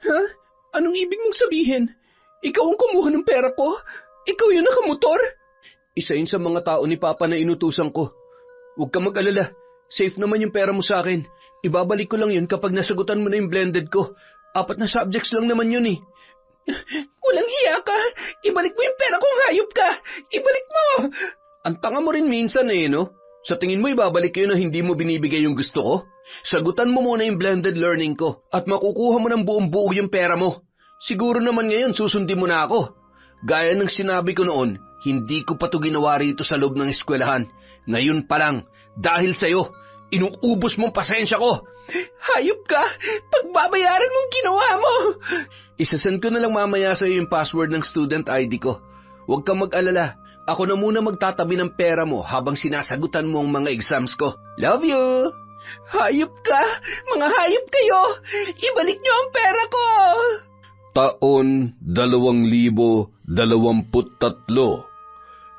Ha? Anong ibig mong sabihin? Ikaw ang kumuha ng pera ko? Ikaw yung nakamotor? Isa yun sa mga tao ni Papa na inutusan ko. Huwag ka mag-alala. Safe naman yung pera mo sa akin. Ibabalik ko lang yun kapag nasagutan mo na yung blended ko. 4 na subjects lang naman yun eh. Walang hiya ka. Ibalik mo yung pera kung hayop ka. Ibalik mo. Ang tanga mo rin minsan eh, no? Sa tingin mo ibabalik yun na hindi mo binibigay yung gusto ko? Sagutan mo muna yung blended learning ko at makukuha mo ng buong buo yung pera mo. Siguro naman ngayon susundin mo na ako. Gaya ng sinabi ko noon, hindi ko pa to ginawa rito sa loob ng eskwelahan. Ngayon pa lang, dahil sa'yo, inuubos mong pasensya ko. Hayop ka! Pagbabayaran mong ginawa mo! Isasend ko na lang mamaya sa'yo yung password ng student ID ko. Huwag kang mag-alala. Ako na muna magtatabi ng pera mo habang sinasagutan mo ang mga exams ko. Love you! Hayop ka! Mga hayop kayo! Ibalik niyo ang pera ko! Taon 2023.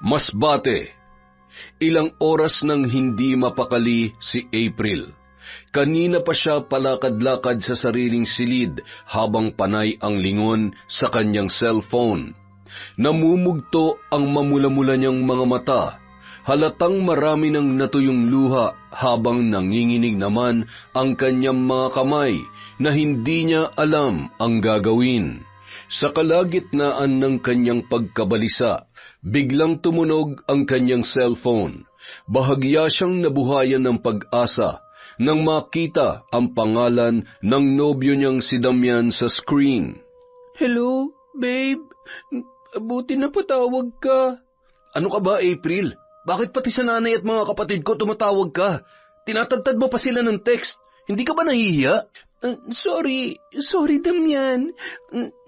Masbate. Ilang oras nang hindi mapakali si April. Kanina pa siya palakad-lakad sa sariling silid habang panay ang lingon sa kanyang cellphone. Namumugto ang mamula-mula niyang mga mata. Halatang marami ng natuyong luha habang nanginginig naman ang kanyang mga kamay na hindi niya alam ang gagawin. Sa kalagitnaan ng kanyang pagkabalisa, biglang tumunog ang kanyang cellphone. Bahagya siyang nabuhayan ng pag-asa nang makita ang pangalan ng nobyo niyang si Damian sa screen. Hello, babe. Buti na patawag ka. Ano ka ba, April? Bakit pati sa nanay at mga kapatid ko tumatawag ka? Tinatagtad mo pa sila ng text. Hindi ka ba nahihiya? Sorry, Damian.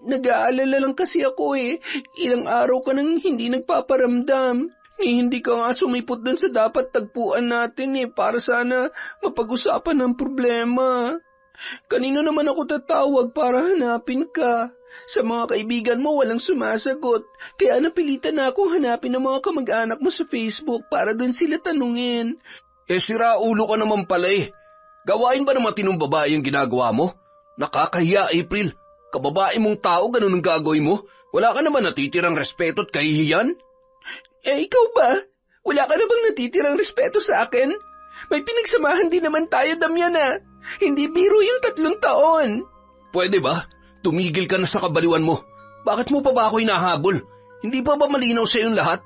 Nag-aalala lang kasi ako eh. Ilang araw ka nang hindi nagpaparamdam. Hindi ka nga sumipot dun sa dapat tagpuan natin eh, para sana mapag-usapan ng problema. Kanino naman ako tatawag para hanapin ka? Sa mga kaibigan mo walang sumasagot, kaya napilitan na akong hanapin ang mga kamag-anak mo sa Facebook para dun sila tanungin. Sira ulo ka naman pala eh. Gawain ba ng matinong babae yung ginagawa mo? Nakakahiya, April. Kababae mong tao, ganun ang gagawin mo? Wala ka naman natitirang respeto at kahihiyan? Ikaw ba? Wala ka na bang natitirang respeto sa akin? May pinagsamahan din naman tayo, Damian ah. Hindi biro yung 3 taon. Pwede ba? Tumigil ka na sa kabaliwan mo. Bakit mo pa ba ako hinahabol? Hindi pa ba malinaw sa iyong lahat?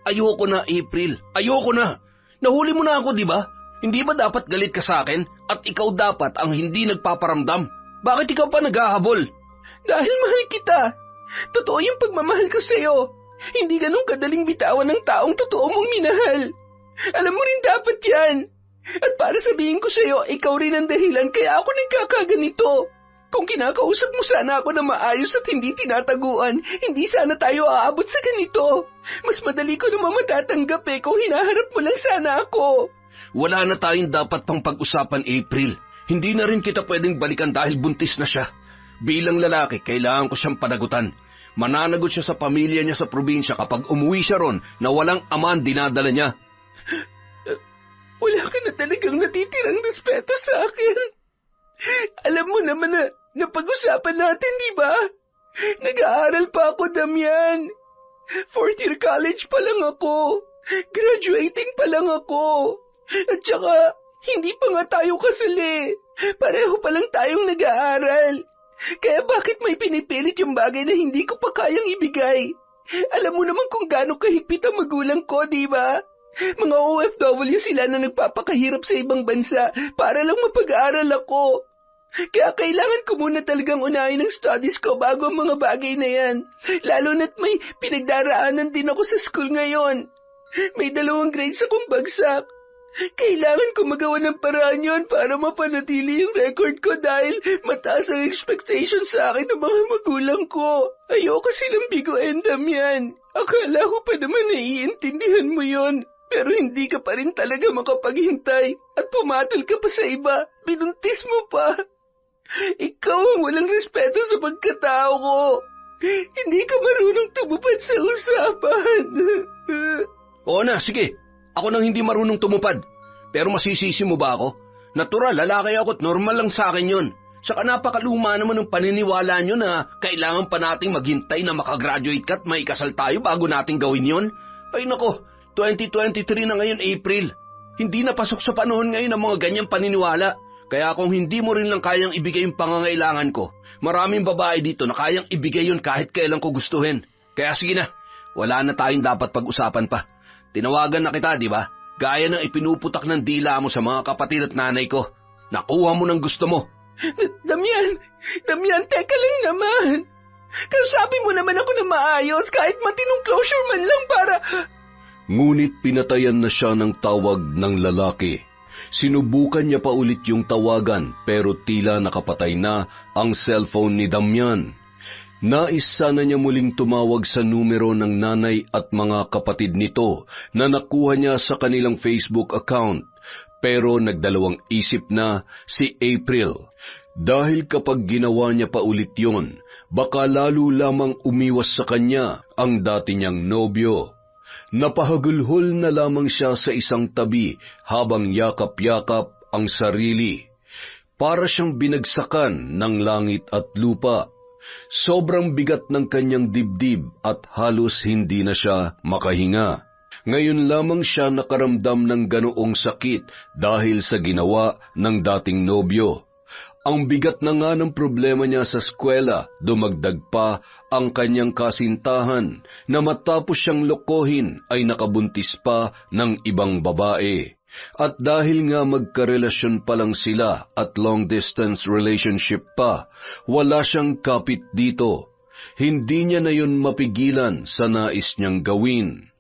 Ayoko na, April. Ayoko na. Nahuli mo na ako, di ba? Hindi ba dapat galit ka sa akin at ikaw dapat ang hindi nagpaparamdam? Bakit ikaw pa naghahabol? Dahil mahal kita. Totoo yung pagmamahal ko sa'yo. Hindi ganun kadaling bitawan ng taong totoo mong minahal. Alam mo rin dapat yan. At para sabihin ko sa'yo, ikaw rin ang dahilan kaya ako nagkakaganito. Kung kinakausap mo sana ako na maayos at hindi tinataguan, hindi sana tayo aabot sa ganito. Mas madali ko naman matatanggap eh kung hinaharap mo lang sana ako. Wala na tayong dapat pang pag-usapan, April. Hindi na rin kita pwedeng balikan dahil buntis na siya. Bilang lalaki, kailangan ko siyang panagutan. Mananagot siya sa pamilya niya sa probinsya kapag umuwi siya ron na walang ama ang dinadala niya. Wala ka na talagang natitirang respeto sa akin. Alam mo naman na napag-usapan natin, di ba? Nag-aaral pa ako, Damian. 4th year college pa lang ako. Graduating pa lang ako. At saka, hindi pa nga tayo kasali. Pareho pa lang tayong nag-aaral. Kaya bakit may pinipilit yung bagay na hindi ko pa kayang ibigay? Alam mo naman kung gaano kahigpit ang magulang ko, di ba? Mga OFW sila na nagpapakahirap sa ibang bansa para lang mapag-aaral ako. Kaya kailangan ko muna talagang unahin ang studies ko bago ang mga bagay na yan. Lalo na't may pinagdaraanan din ako sa school ngayon. May 2 grades akong bagsak. Kailangan ko magawa ng paraan yun para mapanatili yung record ko dahil mataas ang expectation sa akin ng mga magulang ko. Ayoko silang biguin, Damian. Akala ko pa naman naiintindihan mo yon. Pero hindi ka pa rin talaga makapaghintay at pumatol ka pa sa iba. Binuntis mo pa. Ikaw ang walang respeto sa pagkatao ko. Hindi ka marunong tumupad sa usapan. Oo na, sige. Ako nang hindi marunong tumupad. Pero masisisi mo ba ako? Natural, lalaki ako at normal lang sa akin yun. Saka napakaluma naman ng paniniwala nyo na kailangan pa nating maghintay na makagraduate ka at may kasal tayo bago nating gawin yon. Ay nako, 2023 na ngayon, April. Hindi na pasok sa panahon ngayon ang mga ganyang paniniwala. Kaya kung hindi mo rin lang kayang ibigay yung pangangailangan ko, maraming babae dito na kayang ibigay yun kahit kailan ko gustuhin. Kaya sige na, wala na tayong dapat pag-usapan pa. Tinawagan na kita, di ba? Gaya ng ipinuputak ng dila mo sa mga kapatid at nanay ko. Nakuha mo ng gusto mo. Damian, teka lang naman. Kasabi mo naman ako na maayos kahit matinong closure man lang para... Ngunit pinatayan na siya ng tawag ng lalaki. Sinubukan niya pa ulit yung tawagan pero tila nakapatay na ang cellphone ni Damian. Nais sana niya muling tumawag sa numero ng nanay at mga kapatid nito na nakuha niya sa kanilang Facebook account. Pero nagdalawang isip na si April. Dahil kapag ginawa niya pa ulit yon, baka lalo lamang umiwas sa kanya ang dati niyang nobyo. Napahagulhol na lamang siya sa isang tabi habang yakap-yakap ang sarili. Para siyang binagsakan ng langit at lupa. Sobrang bigat ng kanyang dibdib at halos hindi na siya makahinga. Ngayon lamang siya nakaramdam ng ganoong sakit dahil sa ginawa ng dating nobyo. Ang bigat na nga ng problema niya sa eskwela, dumagdag pa ang kanyang kasintahan na matapos siyang lokohin ay nakabuntis pa ng ibang babae. At dahil nga magkarelasyon pa lang sila at long-distance relationship pa, wala siyang kapit dito. Hindi niya na yun mapigilan sa nais niyang gawin.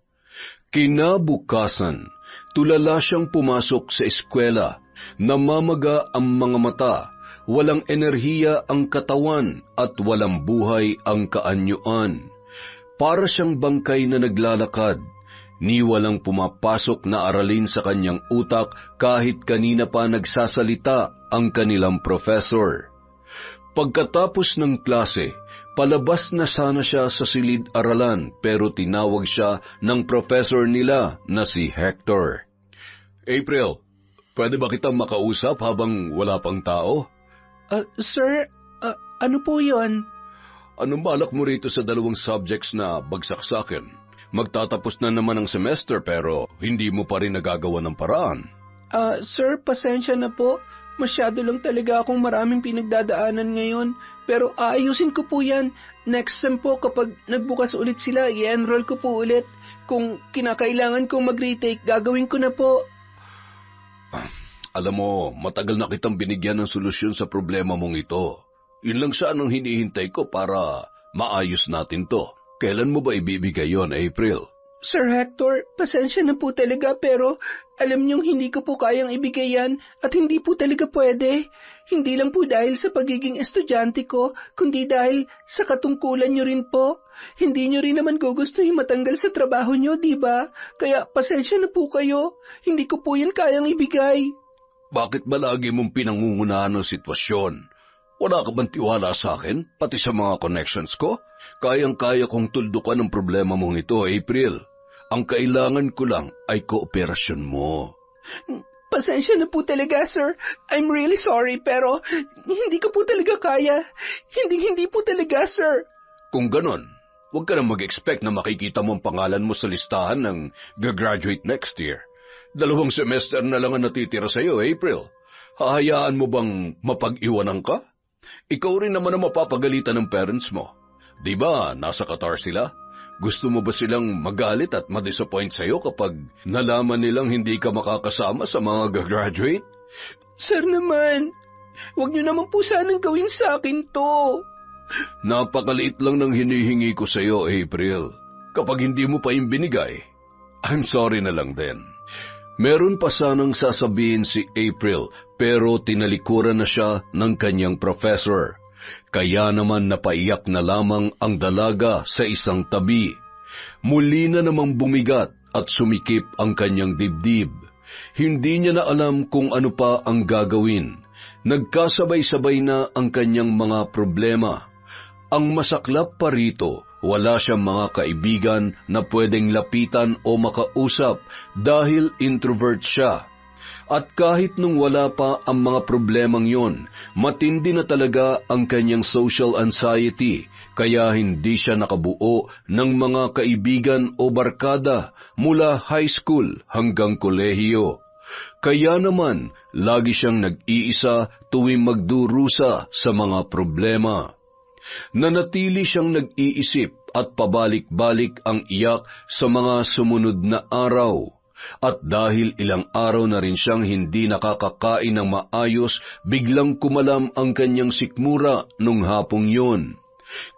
Kinabukasan, tulala siyang pumasok sa eskwela. Namamaga ang mga mata, walang enerhiya ang katawan at walang buhay ang kaanyuan. Para siyang bangkay na naglalakad, ni walang pumapasok na aralin sa kanyang utak kahit kanina pa nagsasalita ang kanilang professor. Pagkatapos ng klase, palabas na sana siya sa silid-aralan pero tinawag siya ng professor nila na si Hector. April, pwede ba kitang makausap habang wala pang tao? Sir, ano po yun? Anong balak mo rito sa 2 subjects na bagsak sa akin? Magtatapos na naman ang semester pero hindi mo pa rin nagagawa ng paraan. Sir, pasensya na po. Masyado lang talaga akong maraming pinagdadaanan ngayon. Pero aayusin ko po yan. Next sem po kapag nagbukas ulit sila, i-enroll ko po ulit. Kung kinakailangan kong mag-retake, gagawin ko na po. Alam mo, matagal na kitang binigyan ng solusyon sa problema mong ito. Yun lang siya ang hinihintay ko para maayos natin to. Kailan mo ba ibibigay yon, April? Sir Hector, pasensya na po talaga pero alam niyong hindi ko po kayang ibigay yan at hindi po talaga pwede. Hindi lang po dahil sa pagiging estudyante ko, kundi dahil sa katungkulan niyo rin po. Hindi niyo rin naman gugustuhin matanggal sa trabaho niyo, di ba? Kaya pasensya na po kayo. Hindi ko po yan kayang ibigay. Bakit ba lagi mong pinangungunahan ng sitwasyon? Wala ka bang tiwala sa akin, pati sa mga connections ko? Kayang-kaya kong tuldukan ang problema mong ito, April. Ang kailangan ko lang ay kooperasyon mo. Pasensya na po talaga, sir. I'm really sorry, pero hindi ko po talaga kaya. Hindi po talaga, sir. Kung ganon, huwag ka na mag-expect na makikita mo ang pangalan mo sa listahan ng gagraduate next year. 2 semester na lang ang natitira sa iyo, April. Hahayaan mo bang mapag-iwanan ka? Ikaw rin naman ang mapapagalitan ng parents mo. Di ba, nasa Qatar sila? Gusto mo ba silang magalit at ma-disappoint sa'yo kapag nalaman nilang hindi ka makakasama sa mga gagraduate? Sir naman, huwag niyo naman po sanang gawin sa akin to. Napakaliit lang ng hinihingi ko sa'yo, April. Kapag hindi mo pa yung binigay, I'm sorry na lang din. Meron pa sanang sasabihin si April pero tinalikuran na siya ng kanyang professor. Kaya naman napaiyak na lamang ang dalaga sa isang tabi. Muli na namang bumigat at sumikip ang kanyang dibdib. Hindi niya na alam kung ano pa ang gagawin. Nagkasabay-sabay na ang kanyang mga problema. Ang masaklap pa rito, wala siyang mga kaibigan na pwedeng lapitan o makausap dahil introvert siya. At kahit nung wala pa ang mga problemang yon, matindi na talaga ang kanyang social anxiety, kaya hindi siya nakabuo ng mga kaibigan o barkada mula high school hanggang kolehiyo. Kaya naman, lagi siyang nag-iisa tuwing magdurusa sa mga problema. Nanatili siyang nag-iisip at pabalik-balik ang iyak sa mga sumunod na araw. At dahil ilang araw na rin siyang hindi nakakakain ng maayos, biglang kumalam ang kanyang sikmura nung hapong yun.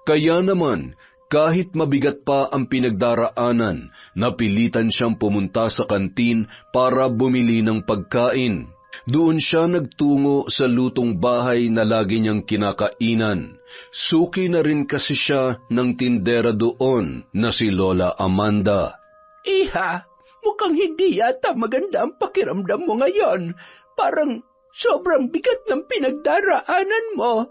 Kaya naman, kahit mabigat pa ang pinagdaraanan, napilitan siyang pumunta sa kantin para bumili ng pagkain. Doon siya nagtungo sa lutong bahay na lagi niyang kinakainan. Suki na rin kasi siya ng tindera doon na si Lola Amanda. Iha, mukhang hindi yata maganda ang pakiramdam mo ngayon. Parang sobrang bigat ng pinagdaraanan mo.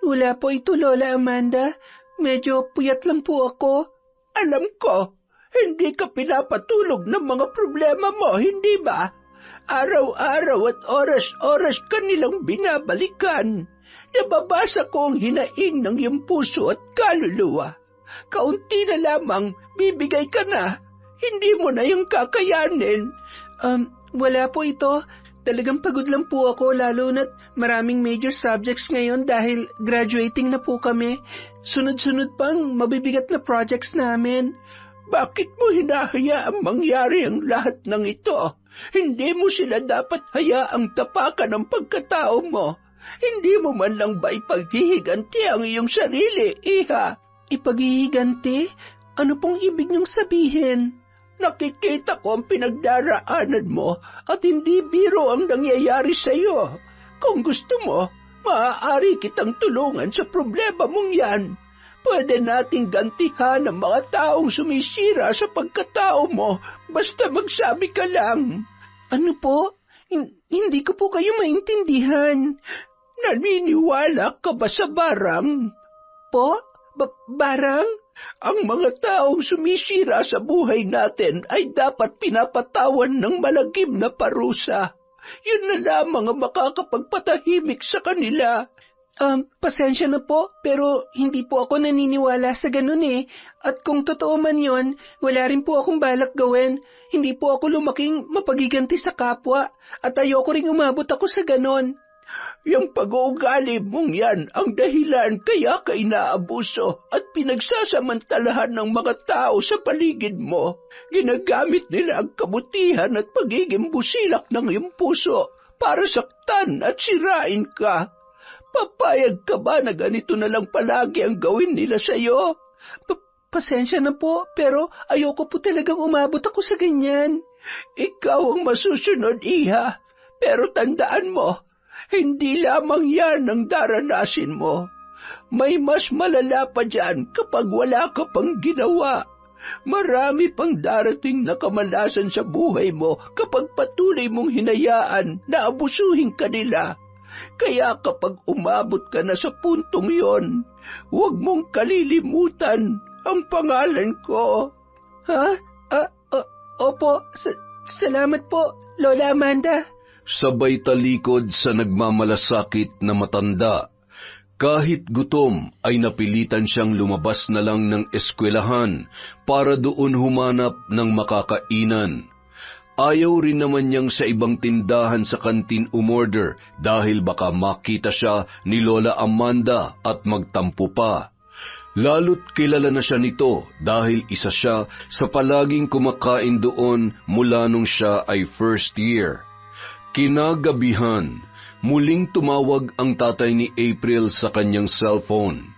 Wala po ito, Lola Amanda. Medyo puyat lang po ako. Alam ko, hindi ka pinapatulog ng mga problema mo, hindi ba? Araw-araw at oras-oras ka nilang binabalikan. Nababasa ko ang hinaing ng iyong puso at kaluluwa. Kaunti na lamang, bibigay ka na. Hindi mo na yung kakayanin. Wala po ito. Talagang pagod lang po ako, lalo na't maraming major subjects ngayon dahil graduating na po kami. Sunod-sunod pang mabibigat na projects namin. Bakit mo hinahayaang mangyari ang lahat ng ito? Hindi mo sila dapat hayaang tapakan ng pagkatao mo. Hindi mo man lang ba ipaghihiganti ang iyong sarili, Iha? Ipaghihiganti? Ano pong ibig niyong sabihin? Nakikita ko ang pinagdaraanan mo at hindi biro ang nangyayari sa iyo. Kung gusto mo, maaari kitang tulungan sa problema mong yan. Pwede nating gantihan ang mga taong sumisira sa pagkatao mo basta magsabi ka lang. Ano po? Hindi ko po kayo maintindihan. Naniniwala ka ba sa barang? Po? Barang? Ang mga taong sumisira sa buhay natin ay dapat pinapatawan ng malagim na parusa. Yun na lamang ang makakapagpatahimik sa kanila. Pasensya na po, pero hindi po ako naniniwala sa ganun eh. At kung totoo man yon, wala rin po akong balak gawin. Hindi po ako lumaking mapagiganti sa kapwa, at ayoko ring umabot ako sa ganun. Yung pag-uugali mong yan ang dahilan kaya ka inaabuso at pinagsasamantalahan ng mga tao sa paligid mo. Ginagamit nila ang kabutihan at pagiging busilak ng iyong puso para saktan at sirain ka. Papayag ka ba na ganito na lang palagi ang gawin nila sa'yo? Pasensya na po, pero ayoko po talagang umabot ako sa ganyan. Ikaw ang masusunod, Iha. Pero tandaan mo, hindi lamang yan ang daranasin mo. May mas malala pa dyan kapag wala ka pang ginawa. Marami pang darating na kamalasan sa buhay mo kapag patuloy mong hinayaan na abusuhin ka nila. Kaya kapag umabot ka na sa puntong yon, huwag mong kalilimutan ang pangalan ko. Ha? Opo, salamat po, Lola Amanda. Sabay talikod sa nagmamalasakit na matanda. Kahit gutom ay napilitan siyang lumabas na lang ng eskwelahan para doon humanap ng makakainan. Ayaw rin naman niyang sa ibang tindahan sa kantin umorder dahil baka makita siya ni Lola Amanda at magtampo pa. Lalo't kilala na siya nito dahil isa siya sa palaging kumakain doon mula nung siya ay first year. Kinagabihan, muling tumawag ang tatay ni April sa kanyang cellphone.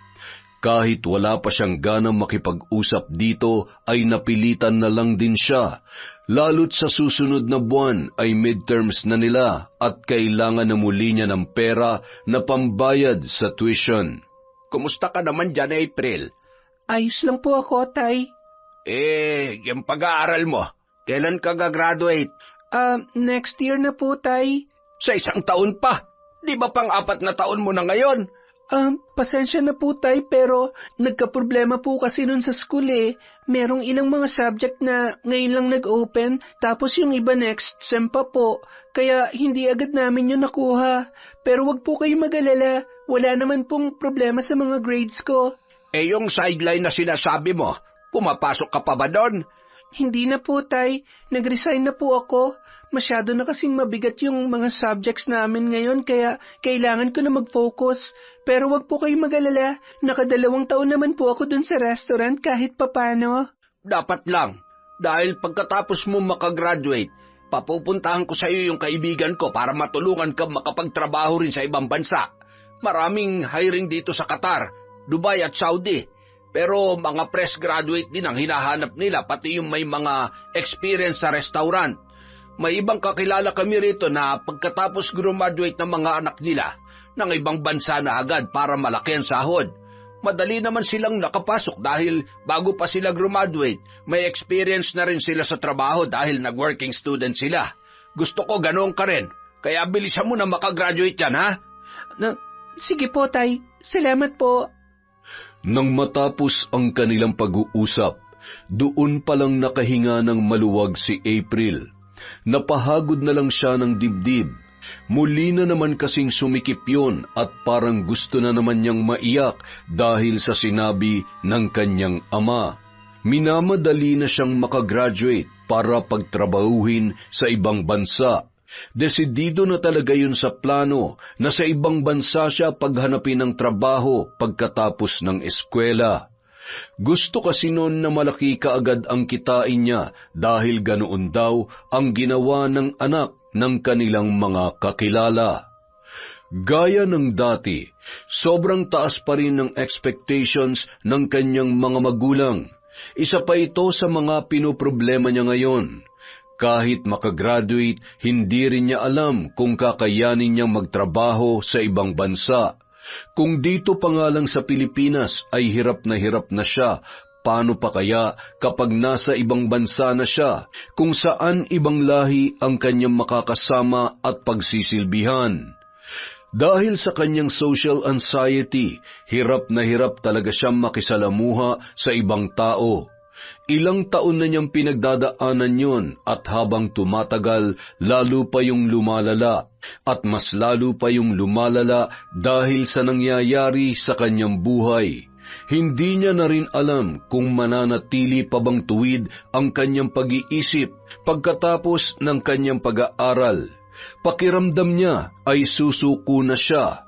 Kahit wala pa siyang ganang makipag-usap dito, ay napilitan na lang din siya. Lalo't sa susunod na buwan ay midterms na nila at kailangan na muli niya ng pera na pambayad sa tuition. Kumusta ka naman dyan, April? Ayos lang po ako, Tay. Yung pag-aaral mo, kailan ka gagraduate? Next year na po, Tay. Sa 1 taon pa. Di ba pang 4 na taon mo na ngayon? Pasensya na po tay, pero nagkaproblema po kasi nun sa school eh. Merong ilang mga subject na ngayon lang nag-open, tapos yung iba next sem pa po. Kaya hindi agad namin yun nakuha. Pero wag po kayo mag-alala, wala naman pong problema sa mga grades ko. Yung sideline na sinasabi mo, pumapasok ka pa ba doon? Hindi na po tay, nag-resign na po ako. Masyado na kasing mabigat yung mga subjects namin ngayon kaya kailangan ko na mag-focus. Pero wag po kayo mag-alala, nakadalawang taon naman po ako dun sa restaurant kahit papano. Dapat lang, dahil pagkatapos mo makagraduate, papupuntahan ko sa iyo yung kaibigan ko para matulungan ka makapagtrabaho rin sa ibang bansa. Maraming hiring dito sa Qatar, Dubai at Saudi. Pero mga fresh graduate din ang hinahanap nila, pati yung may mga experience sa restaurant. May ibang kakilala kami rito na pagkatapos graduate ng mga anak nila, ng ibang bansa na agad para malaki ang sahod. Madali naman silang nakapasok dahil bago pa sila graduate, may experience na rin sila sa trabaho dahil nag-working student sila. Gusto ko ganoon ka rin, kaya bilisan mo na makagraduate yan, ha? Sige po, tay. Salamat po. Nang matapos ang kanilang pag-uusap, doon palang nakahinga ng maluwag si April. Napahagod na lang siya ng dibdib. Muli na naman kasing sumikip yun at parang gusto na naman niyang maiyak dahil sa sinabi ng kanyang ama. Minamadali na siyang makagraduate para pagtrabahuhin sa ibang bansa. Desidido na talaga yun sa plano na sa ibang bansa siya paghanapin ng trabaho pagkatapos ng eskwela. Gusto kasi noon na malaki kaagad ang kitain niya dahil ganoon daw ang ginawa ng anak ng kanilang mga kakilala. Gaya ng dati, sobrang taas pa rin ng expectations ng kanyang mga magulang. Isa pa ito sa mga pinoproblema niya ngayon. Kahit makagraduate, hindi rin niya alam kung kakayanin niyang magtrabaho sa ibang bansa. Kung dito pa nga lang sa Pilipinas ay hirap na siya, paano pa kaya kapag nasa ibang bansa na siya, kung saan ibang lahi ang kanyang makakasama at pagsisilbihan? Dahil sa kanyang social anxiety, hirap talaga siyang makisalamuha sa ibang tao. Ilang taon na niyang pinagdadaanan yon at habang tumatagal, lalo pa yung lumalala at mas lalo pa yung lumalala dahil sa nangyayari sa kanyang buhay. Hindi niya na rin alam kung mananatili pa bang tuwid ang kanyang pag-iisip pagkatapos ng kanyang pag-aaral. Pakiramdam niya ay susuko na siya.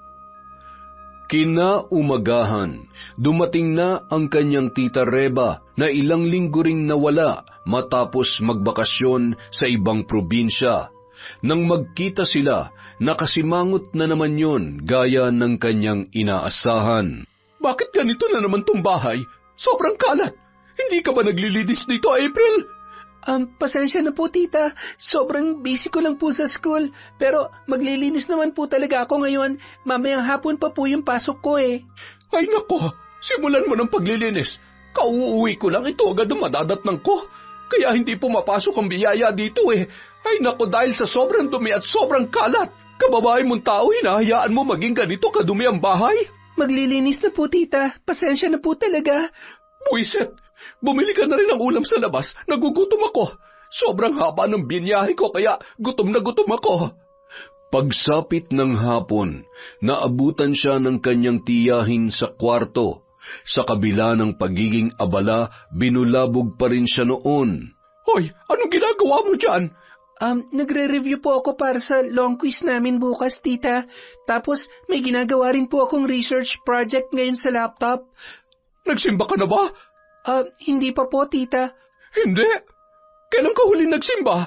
Kinaumagahan, dumating na ang kanyang tita Reba na ilang linggo ring nawala matapos magbakasyon sa ibang probinsya. Nang magkita sila, nakasimangot na naman yon gaya ng kanyang inaasahan. Bakit ganito na naman tong bahay? Sobrang kalat. Hindi ka ba naglilinis dito, April? Pasensya na po tita, sobrang busy ko lang po sa school, pero maglilinis naman po talaga ako ngayon, mamayang hapon pa po yung pasok ko eh. Ay nako, simulan mo ng paglilinis. Kauuwi ko lang, ito agad ang madadatnang ko. Kaya hindi pumapasok ang biyaya dito eh. Ay nako, dahil sa sobrang dumi at sobrang kalat. Kababae mong tao, hinahayaan mo maging ganito kadumi ang bahay? Maglilinis na po tita, pasensya na po talaga. Buiset! Bumili ka na rin ng ulam sa labas, nagugutom ako. Sobrang haba ng binyahe ko kaya gutom na gutom ako. Pagsapit ng hapon, naabutan siya ng kanyang tiyahin sa kwarto. Sa kabila ng pagiging abala, binulabog pa rin siya noon. Hoy, anong ginagawa mo dyan? Nagre-review po ako para sa long quiz namin bukas, tita. Tapos may ginagawa rin po akong research project ngayon sa laptop. Nagsimba ka na ba? Hindi pa po, tita. Hindi? Kailan ka huli nagsimba?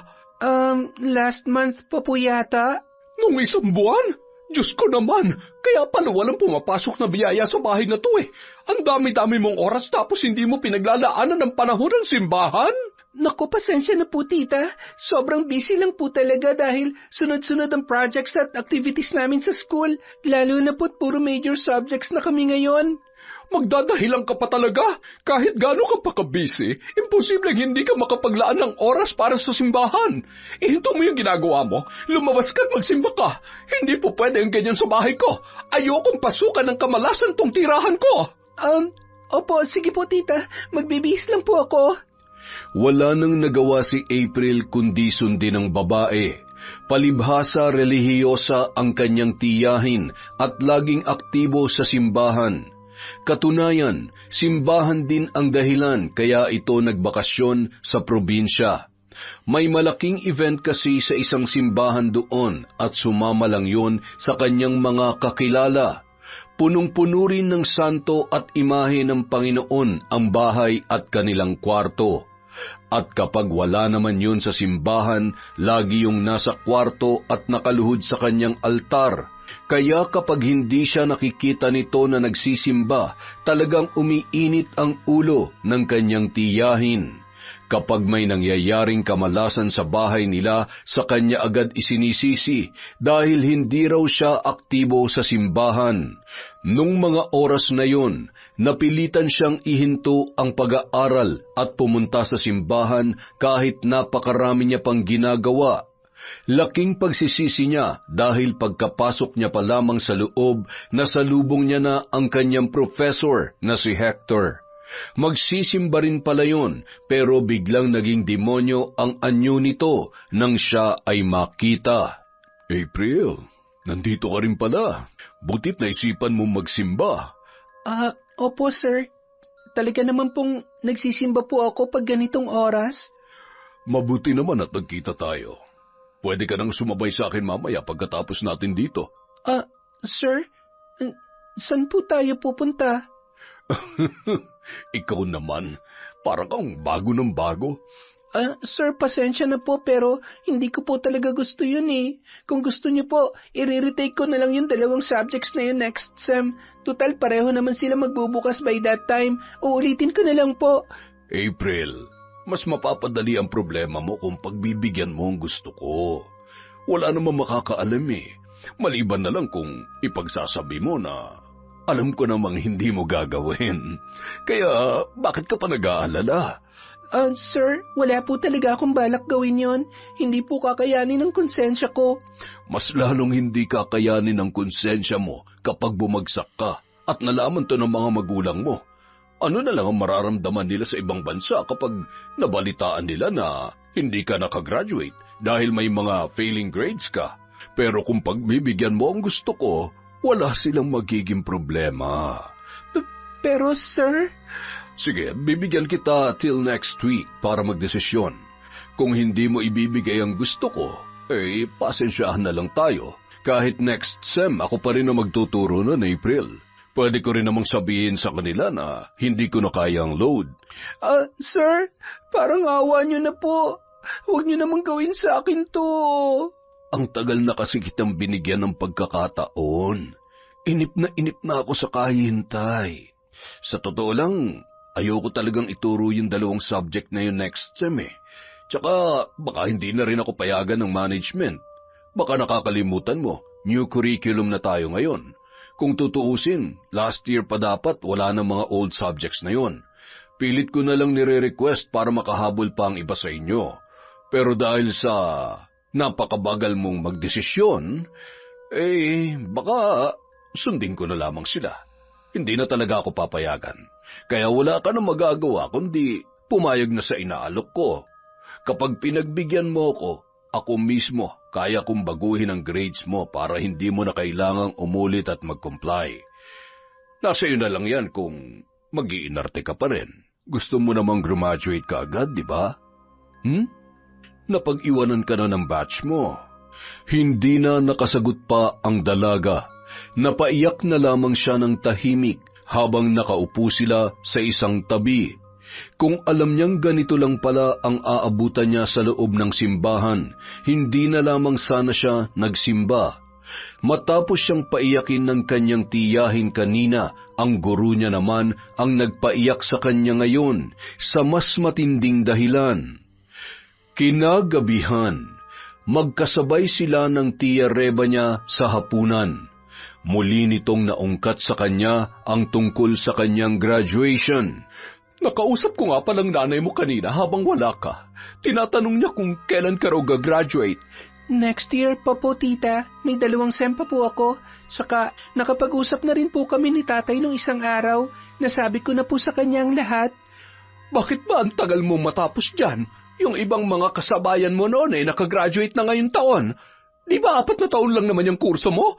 Last month pa po yata. Nung isang buwan? Diyos ko naman, kaya pala walang pumapasok na biyaya sa bahay na to eh. Ang dami-dami mong oras tapos hindi mo pinaglalaanan ng panahon ng simbahan? Naku, pasensya na po, tita. Sobrang busy lang po talaga dahil sunod-sunod ang projects at activities namin sa school. Lalo na po't puro major subjects na kami ngayon. Magdadahilan ka pa talaga. Kahit gaano ka pa kabisi, imposibleng hindi ka makapaglaan ng oras para sa simbahan. Ihinto mo yung ginagawa mo. Lumabas ka at magsimba ka. Hindi po pwede ang ganyan sa bahay ko. Ayokong pasukan ng kamalasan tong tirahan ko. Opo, sige po tita. Magbibihis lang po ako. Wala nang nagawa si April kundi sundin ang babae. Palibhasa relihiyosa ang kanyang tiyahin at laging aktibo sa simbahan. Katunayan, simbahan din ang dahilan kaya ito nagbakasyon sa probinsya. May malaking event kasi sa isang simbahan doon at sumama lang yun sa kanyang mga kakilala. Punong-puno rin ng santo at imahe ng Panginoon ang bahay at kanilang kwarto. At kapag wala naman yun sa simbahan, lagi yung nasa kwarto at nakaluhod sa kanyang altar. Kaya kapag hindi siya nakikita nito na nagsisimba, talagang umiinit ang ulo ng kanyang tiyahin. Kapag may nangyayaring kamalasan sa bahay nila, sa kanya agad isinisisi dahil hindi raw siya aktibo sa simbahan. Nung mga oras na yun, napilitan siyang ihinto ang pag-aaral at pumunta sa simbahan kahit napakarami niya pang ginagawa. Laking pagsisisi niya dahil pagkapasok niya pa lamang sa loob, nasalubong niya na ang kanyang professor na si Hector. Magsisimba rin pala yun, pero biglang naging demonyo ang anyo nito nang siya ay makita. April, nandito ka rin pala. Butit naisipan mong magsimba. Opo sir. Talaga naman pong nagsisimba po ako pag ganitong oras. Mabuti naman at nagkita tayo. Pwede ka nang sumabay sa akin mamaya pagkatapos natin dito. Sir, saan po tayo pupunta? Ikaw naman, para kang bago ng bago. Sir, pasensya na po pero hindi ko po talaga gusto yun eh. Kung gusto niyo po, i-retake ko na lang yung 2 subjects na yun next sem. Total, pareho naman sila magbubukas by that time. Uulitin ko na lang po. April, mas mapapadali ang problema mo kung pagbibigyan mo ang gusto ko. Wala namang makakaalam eh. Maliban na lang kung ipagsasabi mo na alam ko namang hindi mo gagawin. Kaya bakit ka pa nag-aalala? Sir, wala po talaga akong balak gawin yon. Hindi po kakayanin ng konsensya ko. Mas lalong hindi kakayanin ng konsensya mo kapag bumagsak ka at nalaman to ng mga magulang mo. Ano na lang ang mararamdaman nila sa ibang bansa kapag nabalitaan nila na hindi ka nakagraduate dahil may mga failing grades ka. Pero kung pagbibigyan mo ang gusto ko, wala silang magiging problema. Pero sir... Sige, bibigyan kita till next week para magdesisyon. Kung hindi mo ibibigay ang gusto ko, pasensyahan na lang tayo. Kahit next sem, ako pa rin ang magtuturo nun, April. Pwede ko rin namang sabihin sa kanila na hindi ko na kaya ang load. Sir, parang awa niyo na po. Huwag niyo namang gawin sa akin to. Ang tagal na kasi kitang binigyan ng pagkakataon. Inip na ako sa kahihintay. Sa totoo lang, ayoko talagang ituro yung 2 subject na yun next sem eh. Tsaka baka hindi na rin ako payagan ng management. Baka nakakalimutan mo, new curriculum na tayo ngayon. Kung tutuusin, last year pa dapat wala ng mga old subjects na yun. Pilit ko na lang nire-request para makahabol pa ang iba sa inyo. Pero dahil sa napakabagal mong magdesisyon, baka sundin ko na lamang sila. Hindi na talaga ako papayagan. Kaya wala ka na magagawa kundi pumayag na sa inaalok ko. Kapag pinagbigyan mo ako mismo kaya kong baguhin ang grades mo para hindi mo na kailangang umulit at mag-comply. Nasa iyo na lang yan kung mag-iinarte ka pa rin. Gusto mo namang graduate ka agad, di ba? Napag-iwanan ka na ng batch mo. Hindi na nakasagot pa ang dalaga. Napaiyak na lamang siya ng tahimik habang nakaupo sila sa isang tabi. Kung alam niyang ganito lang pala ang aabutan niya sa loob ng simbahan, hindi na lamang sana siya nagsimba. Matapos siyang paiyakin ng kanyang tiyahin kanina, ang guru niya naman ang nagpaiyak sa kanya ngayon sa mas matinding dahilan. Kinagabihan, magkasabay sila ng tiya Reba niya sa hapunan. Muli nitong naungkat sa kanya ang tungkol sa kanyang graduation. Nakausap ko nga palang nanay mo kanina habang wala ka. Tinatanong niya kung kailan ka raw gagraduate. Next year pa po, tita. May 2 sem pa po ako. Saka nakapag-usap na rin po kami ni tatay nung isang araw. Nasabi ko na po sa kanya ang lahat. Bakit ba ang tagal mo matapos dyan? Yung ibang mga kasabayan mo noon ay nakagraduate na ngayong taon. Di ba 4 na taon lang naman yung kurso mo?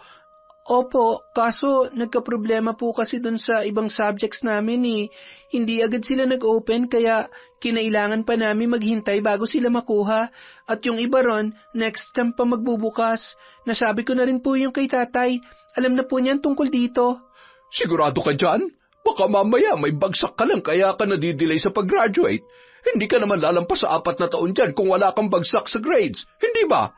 Opo, kaso nagka-problema po kasi dun sa ibang subjects namin eh. Hindi agad sila nag-open kaya kinailangan pa namin maghintay bago sila makuha. At yung iba ron, next time pa magbubukas. Nasabi ko na rin po yung kay tatay. Alam na po niyan tungkol dito. Sigurado ka dyan? Baka mamaya may bagsak ka lang kaya ka nadidelay sa pag-graduate. Hindi ka naman lalampas sa 4 na taon dyan kung wala kang bagsak sa grades. Hindi ba?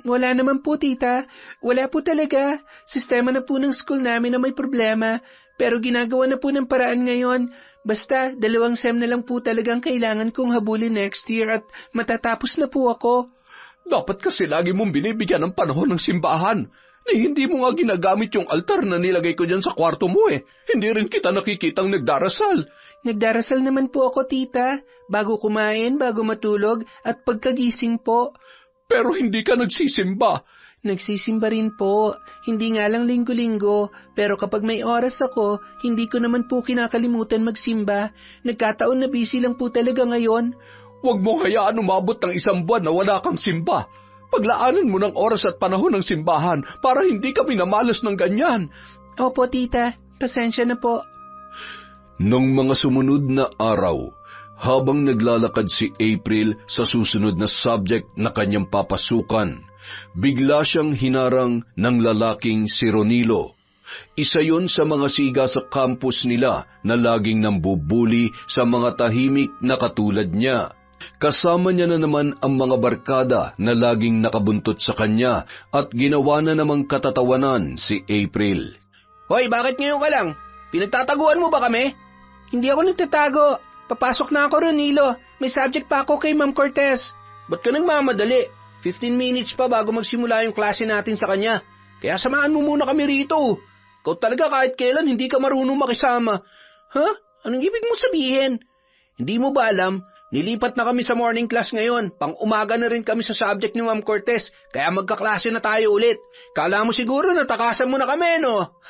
Wala naman po, tita. Wala po talaga. Sistema na po ng school namin na may problema. Pero ginagawa na po ng paraan ngayon. Basta, 2 sem na lang po talagang kailangan kong habulin next year at matatapos na po ako. Dapat kasi lagi mong binibigyan ng panahon ng simbahan. Hindi mo nga ginagamit yung altar na nilagay ko dyan sa kwarto mo eh. Hindi rin kita nakikitang nagdarasal. Nagdarasal naman po ako, tita. Bago kumain, bago matulog, at pagkagising po. Pero hindi ka nagsisimba. Nagsisimba rin po. Hindi nga lang linggo-linggo, pero kapag may oras ako, hindi ko naman po kinakalimutan magsimba. Nagkataon na busy lang po talaga ngayon. Huwag mo hayaan umabot ng 1 buwan na wala kang simba. Paglaanan mo ng oras at panahon ng simbahan para hindi ka minamalas ng ganyan. Opo, tita. Pasensya na po. Nung mga sumunod na araw, habang naglalakad si April sa susunod na subject na kanyang papasukan, bigla siyang hinarang ng lalaking si Ronilo. Isa yon sa mga siga sa campus nila na laging nambubuli sa mga tahimik na katulad niya. Kasama niya na naman ang mga barkada na laging nakabuntot sa kanya at ginawa na namang katatawanan si April. Hoy, bakit ngayon ka lang? Pinagtataguan mo ba kami? Hindi ako nagtatago. Papasok na ako, Ronilo. May subject pa ako kay Ma'am Cortez. Ba't ka nagmamadali? 15 minutes pa bago magsimula yung klase natin sa kanya. Kaya samahan mo muna kami rito. Ikaw talaga kahit kailan hindi ka marunong makisama. Ha? Anong ibig mo sabihin? Hindi mo ba alam? Nilipat na kami sa morning class ngayon. Pang-umaga na rin kami sa subject ni Ma'am Cortez. Kaya magkaklase na tayo ulit. Kala mo siguro natakasan mo na kami, no?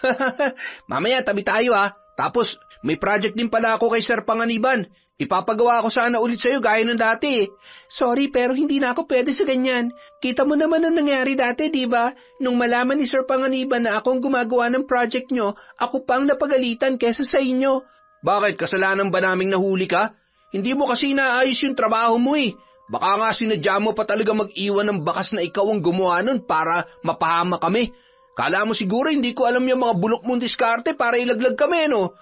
Mamaya tabi tayo ha. Tapos may project din pala ako kay Sir Panganiban. Ipapagawa ko sana ulit sa'yo gaya ng dati. Sorry, pero hindi na ako pwede sa ganyan. Kita mo naman ang nangyari dati, di ba? Nung malaman ni Sir Panganiban na akong gumagawa ng project nyo, ako pang napagalitan kesa sa inyo. Bakit? Kasalanan ba naming nahuli ka? Hindi mo kasi naayos yung trabaho mo eh. Baka nga sinadya mo pa talaga mag-iwan ng bakas na ikaw ang gumawa nun para mapahama kami. Kala mo siguro hindi ko alam yung mga bulok mong diskarte para ilaglag kami, no?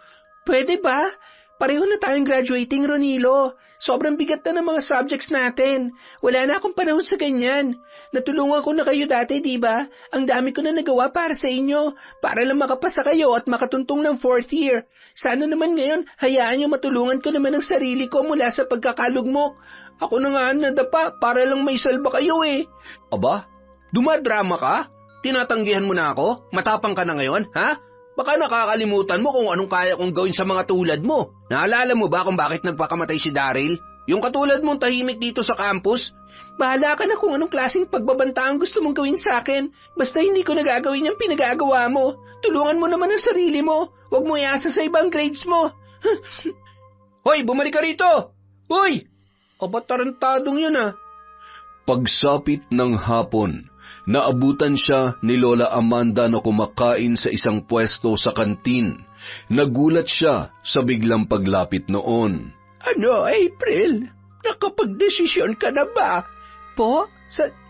Pwede ba? Pareho na tayong graduating, Ronilo. Sobrang bigat na ng mga subjects natin. Wala na akong panahon sa ganyan. Natulungan ko na kayo dati, di ba? Ang dami ko na nagawa para sa inyo, para lang makapasa kayo at makatuntong ng 4th year. Sana naman ngayon, hayaan niyo matulungan ko naman ang sarili ko mula sa pagkakalugmok. Ako na nga nadapa para lang may salba kayo eh. Aba, dumadrama ka? Tinatanggihan mo na ako? Matapang ka na ngayon, ha? Baka nakakalimutan mo kung anong kaya kong gawin sa mga tulad mo. Naalala mo ba kung bakit nagpakamatay si Daryl? Yung katulad mong tahimik dito sa campus? Bahala ka na kung anong klaseng pagbabanta ang gusto mong gawin sa akin. Basta hindi ko nagagawin yung pinagagawa mo. Tulungan mo naman ang sarili mo. Huwag mo iasa sa ibang grades mo. Hoy, bumalik ka rito! Hoy! Aba, tarantadong yun ah. Pagsapit ng hapon, naabutan siya ni Lola Amanda na kumakain sa isang pwesto sa kantin. Nagulat siya sa biglang paglapit noon. Ano, April? Nakapagdesisyon ka na ba? Po?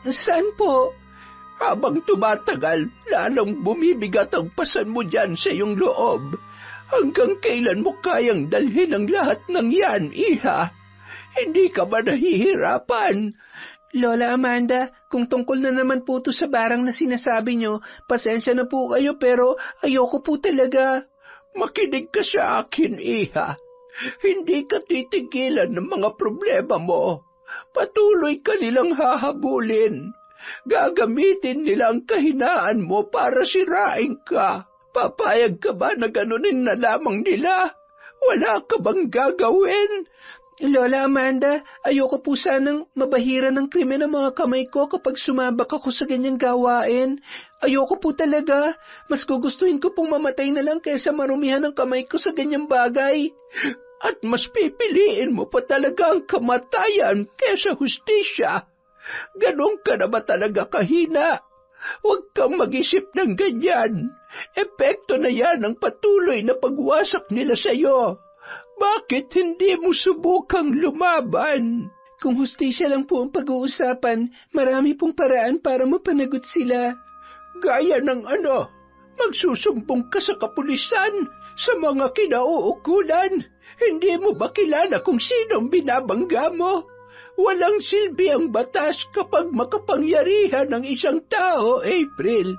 Saan po? Habang tumatagal, lalong bumibigat ang pasan mo dyan sa iyong loob. Hanggang kailan mo kayang dalhin ang lahat ng yan, iha? Hindi ka ba nahihirapan? Lola Amanda, kung tungkol na naman po to sa barang na sinasabi nyo, pasensya na po kayo pero ayoko po talaga. Makinig ka sa akin, iha. Hindi ka titigilan ng mga problema mo. Patuloy ka nilang hahabulin. Gagamitin nila ang kahinaan mo para sirain ka. Papayag ka ba na ganunin na lamang nila? Wala ka bang gagawin? Lola Amanda, ayoko po sanang mabahira ng krimen ang mga kamay ko kapag sumabak ako sa ganyang gawain. Ayoko po talaga. Mas gugustuhin ko pong mamatay na lang kaysa marumihan ang kamay ko sa ganyang bagay. At mas pipiliin mo pa talaga ang kamatayan kaysa hustisya. Ganon ka na ba talaga kahina? Huwag kang mag-isip ng ganyan. Epekto na yan ang patuloy na pagwasak nila sa iyo. Bakit hindi mo subukang lumaban? Kung hustisya lang po ang pag-uusapan, marami pong paraan para mapanagot sila. Gaya ng ano? Magsusumbong ka sa kapulisan, sa mga kinauukulan. Hindi mo ba kilala kung sinong binabangga mo? Walang silbi ang batas kapag makapangyarihan ng isang tao, April.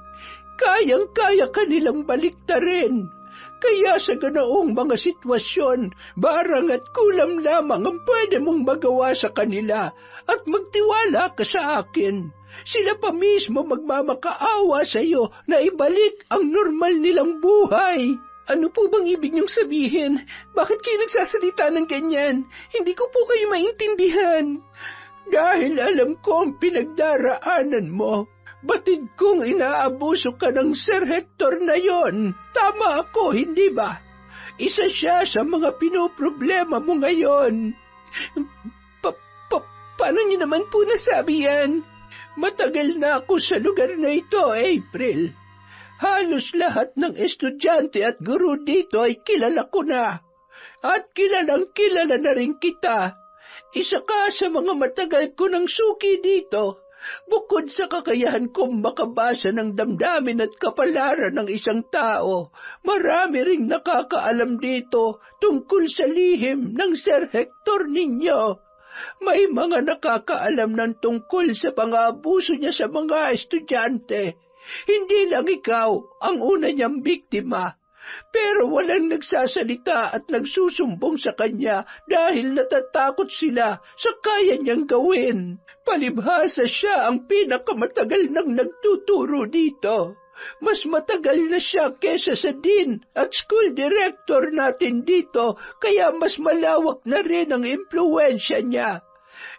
Kayang-kaya kanilang baliktarin. Kaya sa ganoong mga sitwasyon, barang at kulam lamang ang pwede mong magawa sa kanila at magtiwala ka sa akin. Sila pa mismo magmamakaawa sa iyo na ibalik ang normal nilang buhay. Ano po bang ibig niyong sabihin? Bakit kayo nagsasalita ng ganyan? Hindi ko po kayo maintindihan. Dahil alam ko ang pinagdaraanan mo. Batid kong inaabuso ka ng Sir Hector na yon. Tama ako, hindi ba? Isa siya sa mga pinoproblema mo ngayon. Paano niyo naman po nasabi yan? Matagal na ako sa lugar na ito, April. Halos lahat ng estudyante at guro dito ay kilala ko na. At kilalang-kilala na rin kita. Isa ka sa mga matagal ko ng suki dito. Bukod sa kakayahan kong makabasa ng damdamin at kapalaran ng isang tao, marami ring nakakaalam dito tungkol sa lihim ng Sir Hector ninyo. May mga nakakaalam ng tungkol sa pang-aabuso niya sa mga estudyante. Hindi lang ikaw ang una niyang biktima. Pero walang nagsasalita at nagsusumbong sa kanya dahil natatakot sila sa kaya niyang gawin. Palibhasa siya ang pinakamatagal nang nagtuturo dito. Mas matagal na siya kesa sa dean at school director natin dito, kaya mas malawak na rin ang impluwensya niya.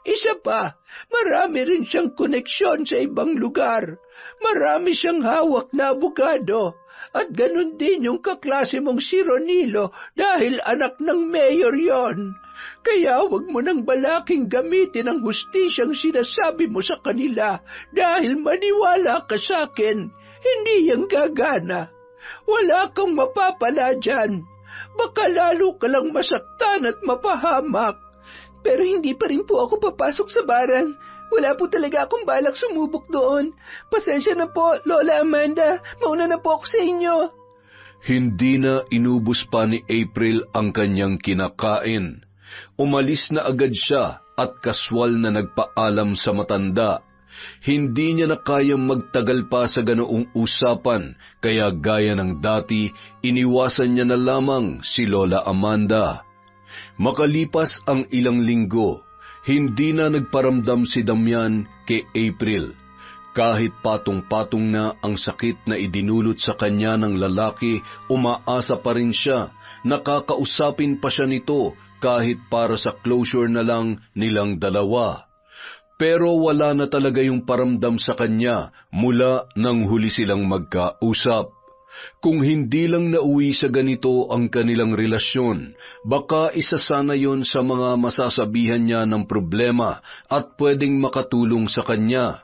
Isa pa, marami rin siyang koneksyon sa ibang lugar. Marami siyang hawak na abogado. At ganun din yung kaklase mong si Ronilo dahil anak ng mayor yon. Kaya wag mo nang balaking gamitin ang hustisyang sinasabi mo sa kanila dahil maniwala ka sa akin, hindi yan gagana. Wala kang mapapala dyan. Baka lalo ka lang masaktan at mapahamak. Pero hindi pa rin po ako papasok sa barang. Wala po talaga akong balak sumubok doon. Pasensya na po, Lola Amanda. Mauna na po ako sa inyo. Hindi na inubos pa ni April ang kanyang kinakain. Umalis na agad siya at kaswal na nagpaalam sa matanda. Hindi niya na kayang magtagal pa sa ganoong usapan, kaya gaya ng dati, iniwasan niya na lamang si Lola Amanda. Makalipas ang ilang linggo, hindi na nagparamdam si Damian kay April. Kahit patong-patong na ang sakit na idinulot sa kanya ng lalaki, umaasa pa rin siya. Nakakausapin pa siya nito kahit para sa closure na lang nilang dalawa. Pero wala na talaga yung paramdam sa kanya mula nang huli silang magkausap. Kung hindi lang nauwi sa ganito ang kanilang relasyon, baka isa sana yon sa mga masasabihan niya ng problema at pwedeng makatulong sa kanya.